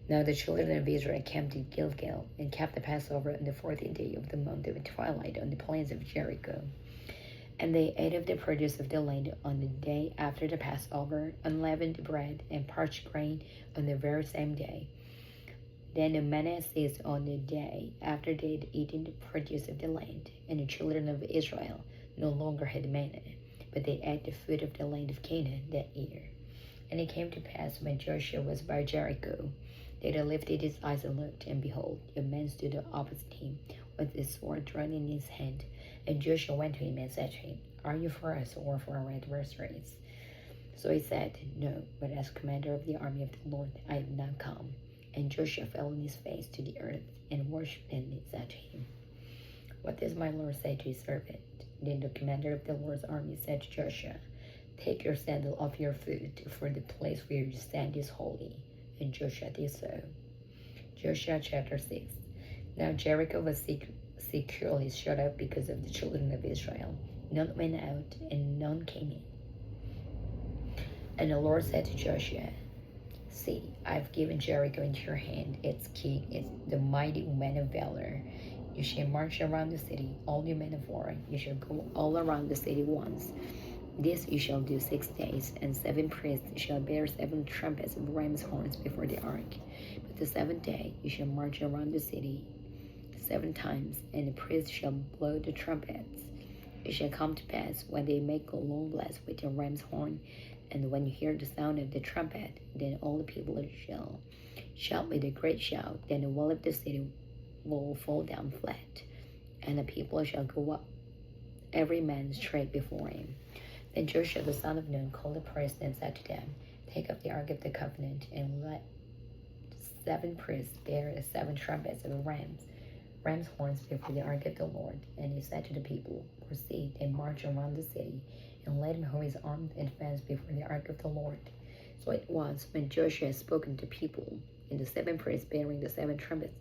Now the children of Israel camped in Gilgal, and kept the Passover on the 14th day of the month of twilight on the plains of Jericho. And they ate of the produce of the land on the day after the Passover, unleavened bread and parched grain on the very same day. Then the manna ceased on the day after they had eaten the produce of the land, and the children of Israel no longer had manna, but they ate the food of the land of Canaan that year. And it came to pass, when Joshua was by Jericho, that he lifted his eyes and looked, and behold, a man stood opposite him, with his sword drawn in his hand. And Joshua went to him and said to him, are you for us or for our adversaries? So he said, no, but as commander of the army of the Lord I have not come. And Joshua fell on his face to the earth and worshipped, and said to him, what does my Lord say to his servant? Then the commander of the Lord's army said to Joshua, take your sandal off your foot, for the place where you stand is holy. And Joshua did so. Joshua chapter 6. Now Jericho was securely shut up because of the children of Israel. None went out, and none came in. And the Lord said to Joshua, see, I have given Jericho into your hand, its king is the mighty man of valor. You shall march around the city, all you men of war. You shall go all around the city once. This you shall do 6 days, and 7 priests shall bear 7 trumpets of ram's horns before the ark. But the 7th day you shall march around the city 7 times, and the priests shall blow the trumpets. It shall come to pass, when they make a long blast with the ram's horn, and when you hear the sound of the trumpet, then all the people shall shout with a great shout. Then the wall of the city will fall down flat, and the people shall go up, every man straight before him. Then Joshua the son of Nun called the priests and said to them, take up the ark of the covenant, and let 7 priests bear the 7 trumpets of ram's horns before the ark of the Lord. And he said to the people, proceed and march around the city, and let him who is armed advance before the ark of the Lord. So it was, when Joshua had spoken to people, and the 7 priests bearing the 7 trumpets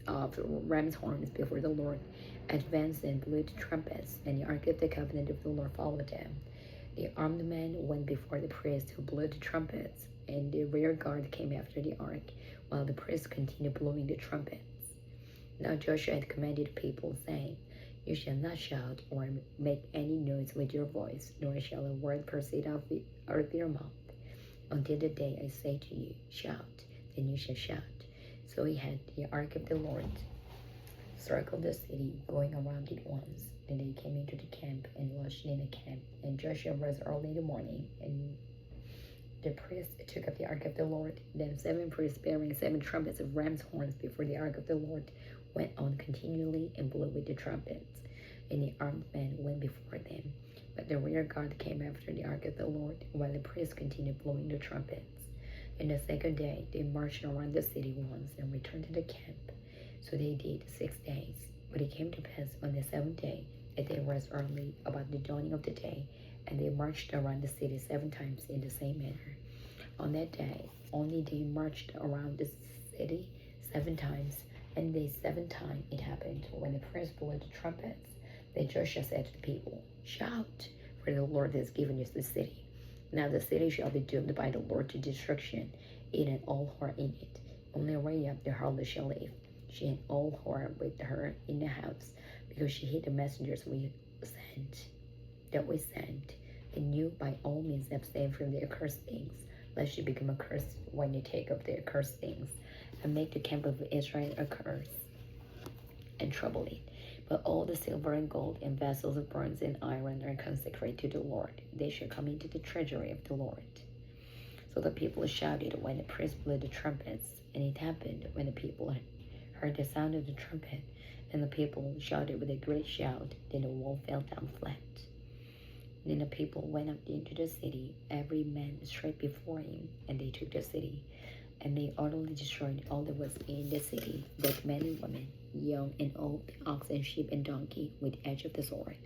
of ram's horns before the Lord advanced and blew the trumpets, and the ark of the covenant of the Lord followed them. The armed men went before the priests who blew the trumpets, and the rear guard came after the ark, while the priests continued blowing the trumpets. Now Joshua had commanded the people, saying, you shall not shout or make any noise with your voice, nor shall a word proceed out of your mouth, until the day I say to you, shout, then you shall shout. So he had the ark of the Lord circle the city, going around it once. Then they came into the camp and lodged in the camp. And Joshua rose early in the morning, and the priests took up the ark of the Lord. Then 7 priests bearing 7 trumpets of ram's horns before the ark of the Lord went on continually and blew with the trumpets. And the armed men went before them. But the rear guard came after the ark of the Lord, while the priests continued blowing the trumpets. And the second day they marched around the city once and returned to the camp. So they did 6 days. But it came to pass on the 7th day that they rose early about the dawning of the day, and they marched around the city 7 times in the same manner. On that day only they marched around the city 7 times, and the 7th time it happened, when the priests blew the trumpets, that Joshua said to the people, "Shout, for the Lord has given us the city. Now the city shall be doomed by the Lord to destruction, it and all who are in it. Only Rahab the harlot shall live, she and all who are with her in the house, because she hid the messengers that we sent, and you by all means abstain from the accursed things, lest you become accursed when you take up the accursed things, and make the camp of Israel a curse, and trouble it. But all the silver and gold and vessels of bronze and iron are consecrated to the Lord. They shall come into the treasury of the Lord." So the people shouted when the priests blew the trumpets. And it happened, when the people heard the sound of the trumpet, and the people shouted with a great shout, then the wall fell down flat. Then the people went up into the city, every man straight before him, and they took the city. And they utterly destroyed all that was in the city, both men and women, young and old, ox and sheep and donkey, with edge of the sword.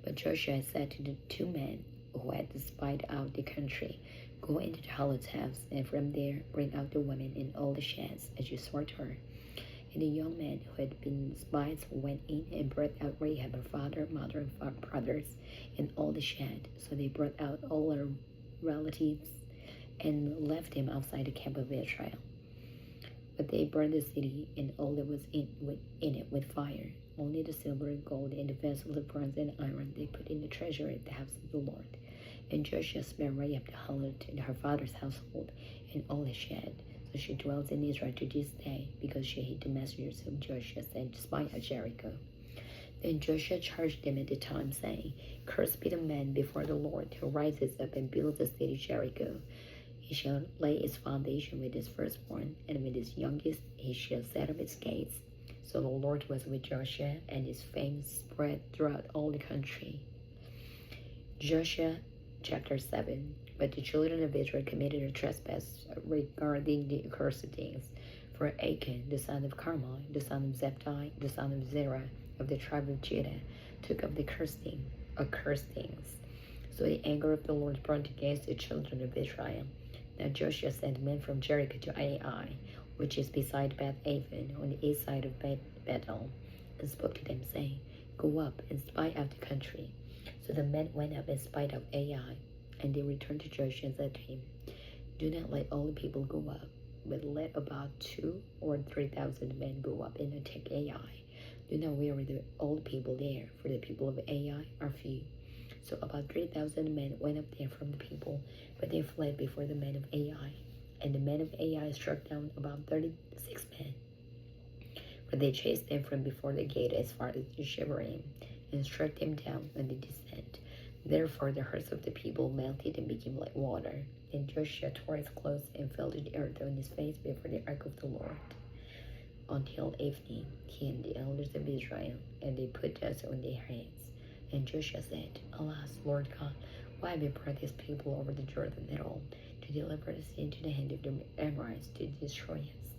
But Joshua said to the 2 men who had spied out the country, "Go into the harlot's house, and from there bring out the women and all the sheds, as you swore to her." And the young men who had been spies went in and brought out Rahab, her father, mother, and brothers, and all the shed. So they brought out all her relatives and left them outside the camp of Israel. But they burned the city and all that was in it with fire. Only the silver and gold and the vessels of bronze and iron they put in the treasury of the house of the Lord. And Joshua spared Rahab the harlot and her father's household and all his shed. So she dwells in Israel to this day, because she hid the messengers whom Joshua sent to spy out Jericho. Then Joshua charged them at the time, saying, "Cursed be the man before the Lord who rises up and builds the city Jericho. He shall lay its foundation with his firstborn, and with his youngest he shall set up its gates." So the Lord was with Joshua, and his fame spread throughout all the country. Joshua chapter 7. But the children of Israel committed a trespass regarding the accursed things. For Achan, the son of Carmi, the son of Zebdi, the son of Zerah, of the tribe of Judah, took up the accursed things. So the anger of the Lord burned against the children of Israel. Now Joshua sent men from Jericho to Ai, which is beside Beth-aven, on the east side of Bethel, and spoke to them, saying, "Go up and spy out the country." So the men went up and spied out Ai. And they returned to Joshua and said to him, "Do not let all the people go up, but let about 2,000 or 3,000 men go up and attack Ai. Do not weary the old people there, for the people of Ai are few." So about 3,000 men went up there from the people, but they fled before the men of Ai. And the men of Ai struck down about 36 men. For they chased them from before the gate as far as Shebarim, and struck them down when they descended. Therefore the hearts of the people melted and became like water. And Joshua tore his clothes and fell to the earth on his face before the ark of the Lord until evening, he and the elders of Israel, and they put dust on their heads. And Joshua said, "Alas, Lord God, why have you brought this people over the Jordan at all, to deliver us into the hand of the Amorites to destroy us?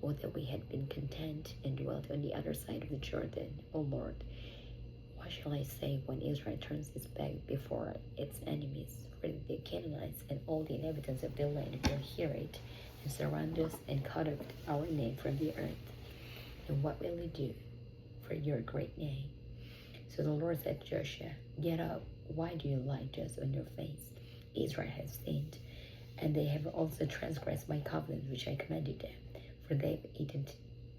O that we had been content and dwelt on the other side of the Jordan, O Lord. What shall I say when Israel turns its back before its enemies? For the Canaanites and all the inhabitants of the land will hear it, and surround us, and cut off our name from the earth. And what will we do for your great name?" So the Lord said to Joshua, "Get up, why do you lie dust on your face? Israel has sinned, and they have also transgressed my covenant which I commanded them. For they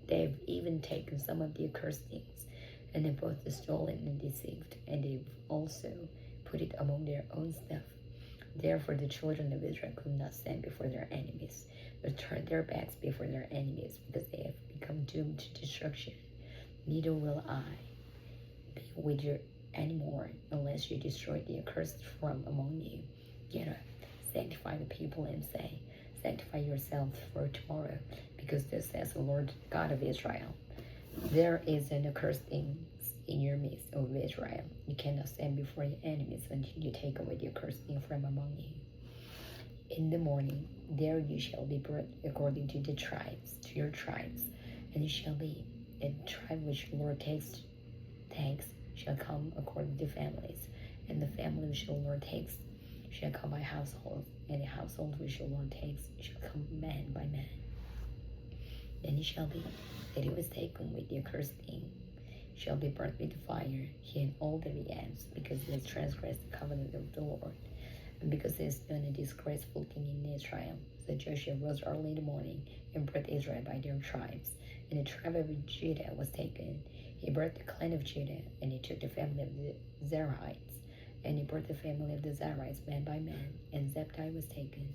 have even taken some of the accursed things, and they both stolen and deceived, and they've also put it among their own stuff. Therefore the children of Israel could not stand before their enemies, but turned their backs before their enemies, because they have become doomed to destruction. Neither will I be with you anymore, unless you destroy the accursed from among you. Get up, sanctify the people, and say, sanctify yourselves for tomorrow, because thus says the Lord God of Israel, there is an accursed thing in your midst, O Israel. You cannot stand before your enemies until you take away the accursed thing from among you. In the morning, there you shall be brought according to the tribes, to your tribes, and it shall be, the tribe which the Lord takes shall come according to families, and the family which the Lord takes shall come by households, and the household which the Lord takes shall come man by man. Then it shall be that he was taken with the accursed thing, shall be burnt with fire, he and all that he has, because he has transgressed the covenant of the Lord, and because he has done a disgraceful thing in Israel. So Joshua rose early in the morning and brought Israel by their tribes, and the tribe of Judah was taken. He brought the clan of Judah, and he took the family of the Zerahites, and he brought the family of the Zerahites man by man, and Zebtai was taken.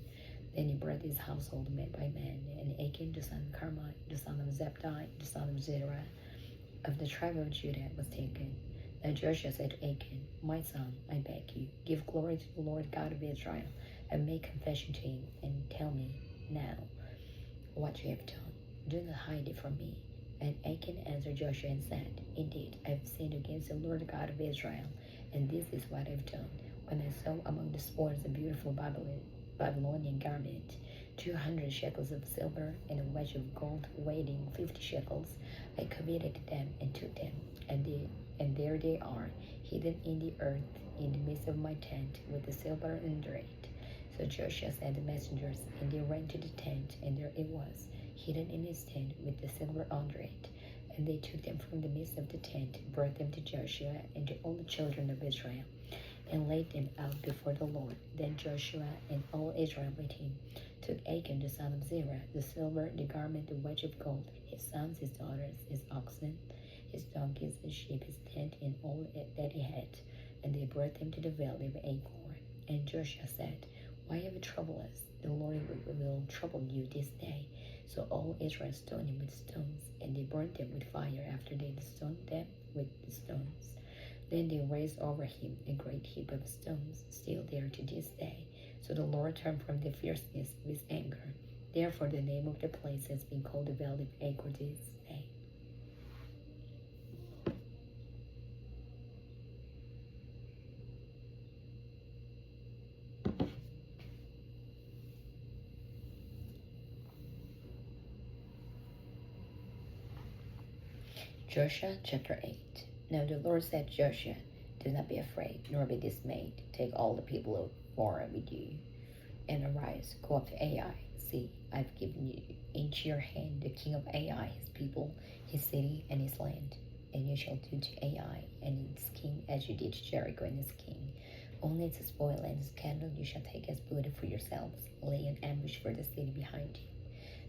Then he brought his household man by man, and Achan the son of Carmi, the son of Zebtai, the son of Zerah, of the tribe of Judah, was taken. Then Joshua said to Achan, my son, I beg you, give glory to the Lord God of Israel, and make confession to him, and tell me now what you have done. Do not hide it from me. And Achan answered Joshua and said, indeed, I have sinned against the Lord God of Israel, and this is what I have done. When I saw among the spoils a beautiful Babylonian garment, 200 shekels of silver, and a wedge of gold weighing 50 shekels, I coveted them and took them, and there they are, hidden in the earth, in the midst of my tent, with the silver under it. So Joshua sent the messengers, and they ran to the tent, and there it was, hidden in his tent, with the silver under it. And they took them from the midst of the tent, brought them to Joshua and to all the children of Israel, and laid them out before the Lord. Then Joshua and all Israel with him took Achan the son of Zerah, the silver, the garment, the wedge of gold, his sons, his daughters, his oxen, his donkeys, his sheep, his tent, and all that he had. And they brought them to the valley of Achor. And Joshua said, why have you troubled us? The Lord will trouble you this day. So all Israel stoned him with stones, and they burned them with fire after they had stoned them with the stones. Then they raised over him a great heap of stones, still there to this day. So the Lord turned from the fierceness of his anger. Therefore the name of the place has been called the Valley of Achor to this day. Joshua chapter 8. Now the Lord said to Joshua, do not be afraid, nor be dismayed. Take all the people of war with you, and arise, go up to Ai. See, I've given you into your hand the king of Ai, his people, his city, and his land. And you shall do to Ai and its king as you did to Jericho and its king. Only its spoil and its cattle you shall take as booty for yourselves. Lay an ambush for the city behind you.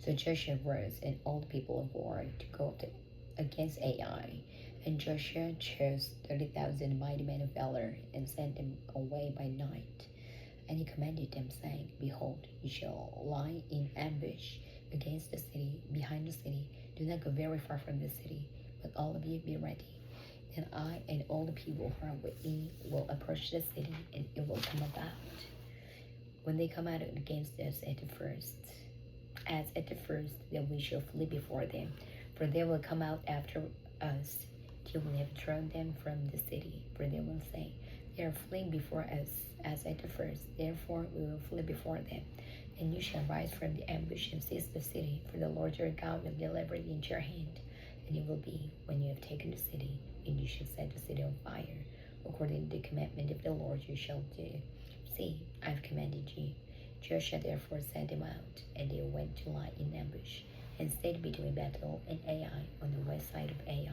So Joshua rose, and all the people of war, to go up against Ai. And Joshua chose 30,000 mighty men of valor, and sent them away by night. And he commanded them, saying, behold, you shall lie in ambush against the city, behind the city. Do not go very far from the city, but all of you be ready. Then I and all the people who are with me will approach the city, and it will come about, when they come out against us at the first, that we shall flee before them. For they will come out after us, till we have thrown them from the city. For they will say, they are fleeing before us, as at the first. Therefore we will flee before them. And you shall rise from the ambush and seize the city, for the Lord your God will deliver it into your hand. And it will be, when you have taken the city, and you shall set the city on fire, according to the commandment of the Lord you shall do. See, I have commanded you. Joshua therefore sent them out, and they went to lie in ambush, and stayed between Bethel and Ai, on the west side of Ai.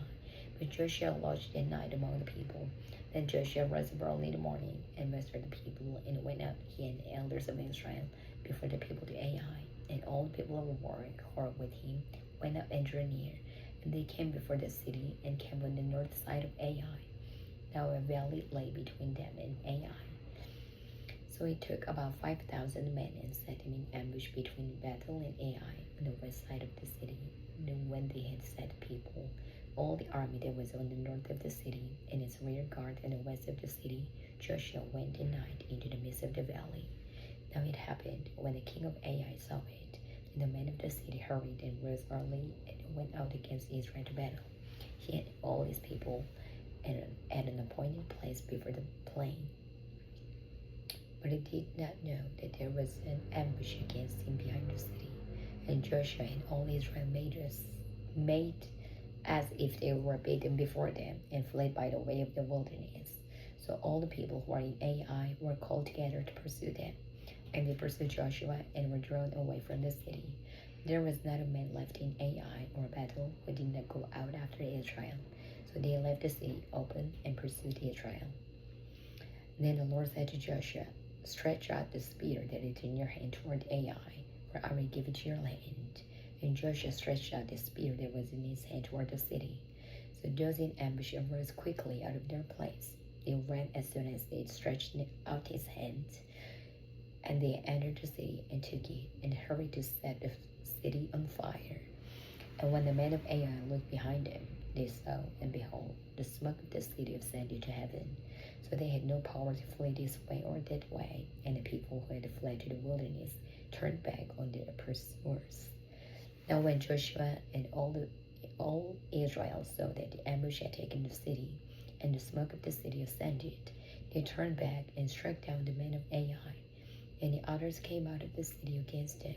But Joshua lodged at night among the people. Then Joshua rose up early in the morning, and mustered the people, and went out, he and the elders of Israel, before the people to Ai. And all the people of war who were with him went up and drew near. And they came before the city, and camped on the north side of Ai. Now a valley lay between them and Ai. So So he took about 5,000 men and set them in ambush between Bethel and Ai on the west side of the city. And when they had set people, all the army that was on the north of the city and its rear guard on the west of the city, Joshua went at night into the midst of the valley. Now it happened, when the king of Ai saw it, that the men of the city hurried and rose early and went out against Israel to battle. He and all his people at an appointed place before the plain. But he did not know that there was an ambush against him behind the city. And Joshua and all Israel made as if they were beaten before them, and fled by the way of the wilderness. So all the people who are in Ai were called together to pursue them. And they pursued Joshua and were drawn away from the city. There was not a man left in Ai or Bethel who did not go out after Israel. So they left the city open and pursued Israel. Then the Lord said to Joshua, "Stretch out the spear that is in your hand toward Ai, for I will give it to your hand." And Joshua stretched out the spear that was in his hand toward the city. So those in ambush arose quickly out of their place. They ran as soon as they stretched out his hand. And they entered the city and took it, and hurried to set the city on fire. And when the men of Ai looked behind them, they saw, and behold, the smoke of the city ascended to heaven. So they had no power to flee this way or that way, and the people who had fled to the wilderness turned back on their pursuers. Now when Joshua and all Israel saw that the ambush had taken the city, and the smoke of the city ascended, they turned back and struck down the men of Ai. And the others came out of the city against them.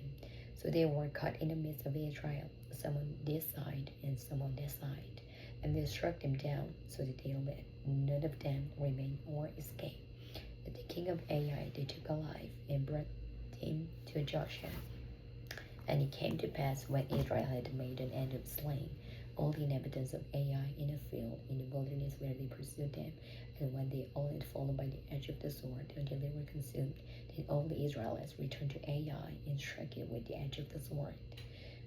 So they were caught in the midst of Israel, some on this side and some on that side. And they struck them down, so that they let none of them remain or escape. But the king of Ai they took alive, and brought him to Joshua. And it came to pass, when Israel had made an end of slaying all the inhabitants of Ai in a field in the wilderness where they pursued them, and when they all had fallen by the edge of the sword until they were consumed, then all the Israelites returned to Ai and struck it with the edge of the sword.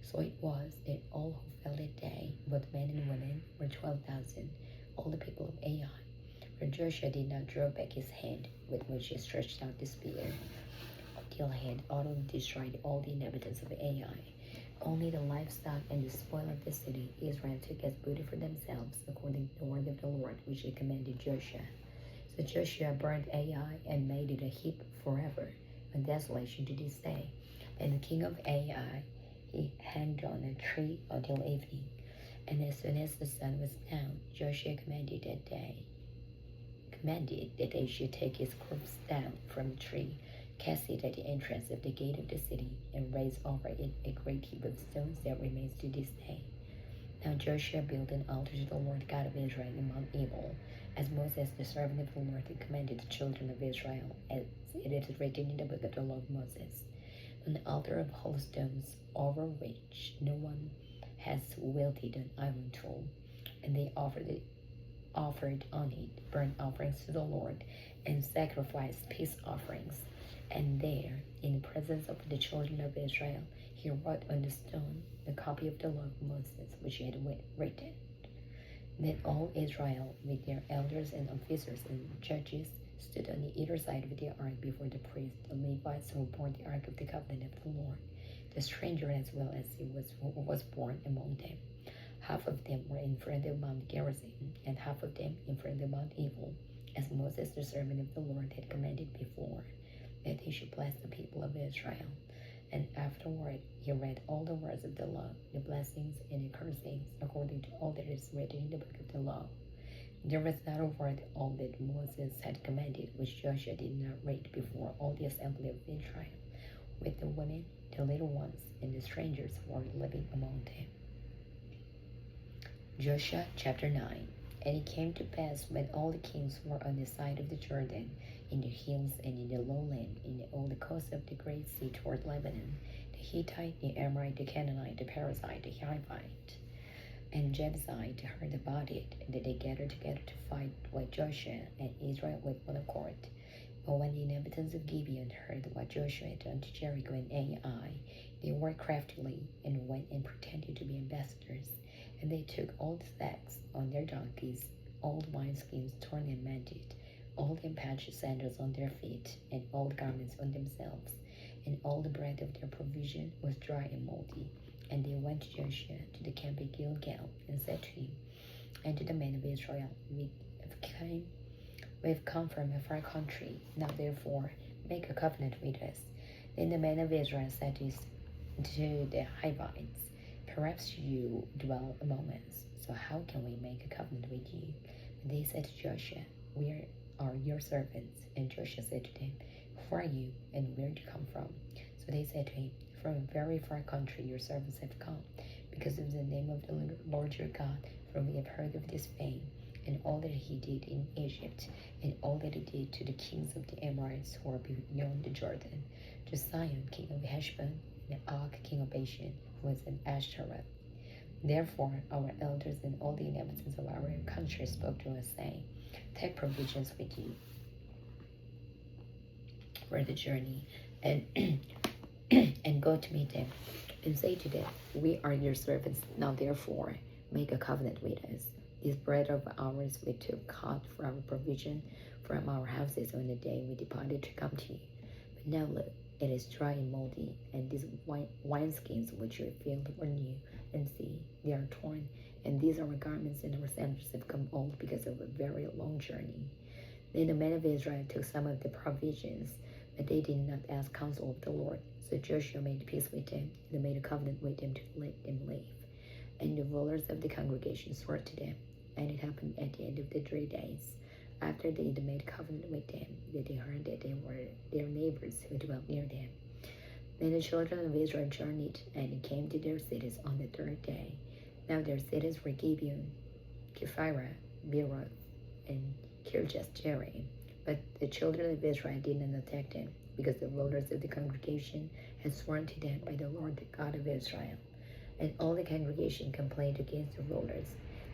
So it was that all who fell that day, both men and women, were 12,000, all the people of Ai. For Joshua did not draw back his hand with which he stretched out the spear, until he had utterly destroyed all the inhabitants of Ai. Only the livestock and the spoil of the city Israel took as booty for themselves, according to the word of the Lord, which he commanded Joshua. So Joshua burned Ai and made it a heap forever, a desolation to this day. And the king of Ai he hanged on a tree until evening. And as soon as the sun was down, Joshua commanded that they should take his corpse down from the tree, cast it at the entrance of the gate of the city, and raise over it a great heap of stones that remains to this day. Now Joshua built an altar to the Lord God of Israel in Mount Ebal, as Moses the servant of the Lord had commanded the children of Israel, as it is written in the book of the law of Moses. An altar of whole stones, over which no one has wielded an iron tool. And they offered on it burnt offerings to the Lord, and sacrificed peace offerings. And there, in the presence of the children of Israel, he wrote on the stone the copy of the law of Moses, which he had written. Then all Israel, with their elders and officers and judges, stood on the either side of the ark before the priests, the Levites who bore the ark of the covenant of the Lord, the stranger as well as he was born among them. Half of them were in front of Mount Gerizim, and half of them in front of Mount Ebal, as Moses the servant of the Lord had commanded before, that he should bless the people of Israel. And afterward he read all the words of the law, the blessings and the cursings, according to all that is written in the book of the law. There was not a word all that Moses had commanded which Joshua did not read before all the assembly of Israel, with the women, the little ones, and the strangers who were living among them. Joshua chapter 9. And it came to pass, when all the kings were on the side of the Jordan, in the hills and in the lowland, in all the coast of the great sea toward Lebanon, the Hittite, the Amorite, the Canaanite, the Perizzite, the Hivite, and Jebusite heard about it, and that they gathered together to fight with Joshua and Israel with one accord. But when the inhabitants of Gibeon heard what Joshua had done to Jericho and Ai, they worked craftily and went and pretended to be ambassadors. And they took old sacks on their donkeys, old wineskins torn and mended, old all them patched sandals on their feet, and old garments on themselves, and all the bread of their provision was dry and moldy. And they went to Joshua to the camp at Gilgal, and said to him and to the men of Israel, We have come from a far country. Now therefore make a covenant with us. Then the men of Israel said to the Hivites, Perhaps you dwell among us, so how can we make a covenant with you? But they said to Joshua, We are your servants. And Joshua said to them, Who are you, and where do you come from? So they said to him, From a very far country your servants have come, because of the name of the Lord your God, for we have heard of his fame, and all that he did in Egypt, and all that he did to the kings of the Amorites who are beyond the Jordan, to Sihon king of Heshbon, and Og king of Bashan, who was in Ashtaroth. Therefore our elders and all the inhabitants of our country spoke to us, saying, Take provisions with you for the journey, and and go to meet them, and say to them, We are your servants. Now therefore make a covenant with us. This bread of ours we took cut for our provision from our houses on the day we departed to come to you. But now look, it is dry and moldy, and these wineskins which you filled were new, and see, they are torn, and these our garments and our sandals have come old because of a very long journey. Then the men of Israel took some of the provisions, but they did not ask counsel of the Lord. So Joshua made peace with them, and made a covenant with them to let them live. And the rulers of the congregation swore to them. And it happened at the end of the 3 days, after they had made covenant with them, that they heard that they were their neighbors who dwelt near them. Then the children of Israel journeyed, and came to their cities on the 3rd day. Now their cities were Gibeon, Kephirah, Beeroth, and Kirjath-jearim. But the children of Israel did not attack them, because the rulers of the congregation had sworn to them by the Lord, the God of Israel. And all the congregation complained against the rulers.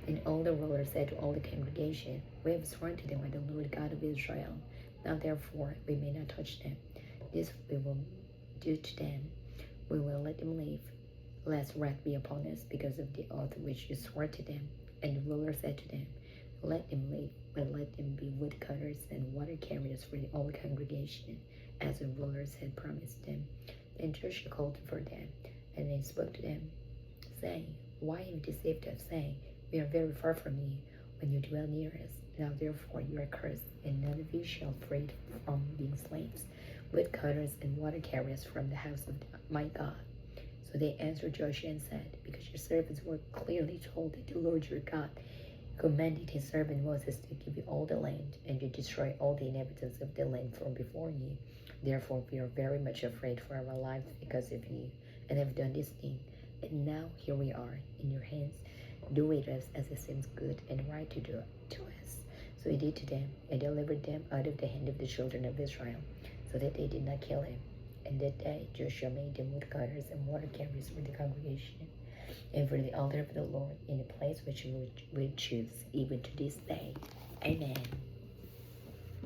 And all the rulers said to all the congregation, We have sworn to them by the Lord God of Israel. Now therefore we may not touch them. This we will do to them. We will let them live, lest wrath be upon us because of the oath which you swore to them. And the ruler said to them, Let them live, but let them be woodcutters and water carriers for the whole congregation, as the rulers had promised them. Then Joshua called for them, and they spoke to them, saying, Why have you deceived us, saying, We are very far from you, when you dwell near us? Now therefore you are cursed, and none of you shall free from being slaves, woodcutters and water carriers from the house of my God. So they answered Joshua and said, Because your servants were clearly told that the Lord your God commanded his servant Moses to give you all the land, and to destroy all the inhabitants of the land from before you. Therefore we are very much afraid for our lives because of you, and have done this thing. And now here we are in your hands. Do with us as it seems good and right to do to us. So he did to them, and delivered them out of the hand of the children of Israel, so that they did not kill him. And that day Joshua made them woodcutters and water carriers for the congregation, and for the altar of the Lord, in a place which we choose, even to this day. Amen.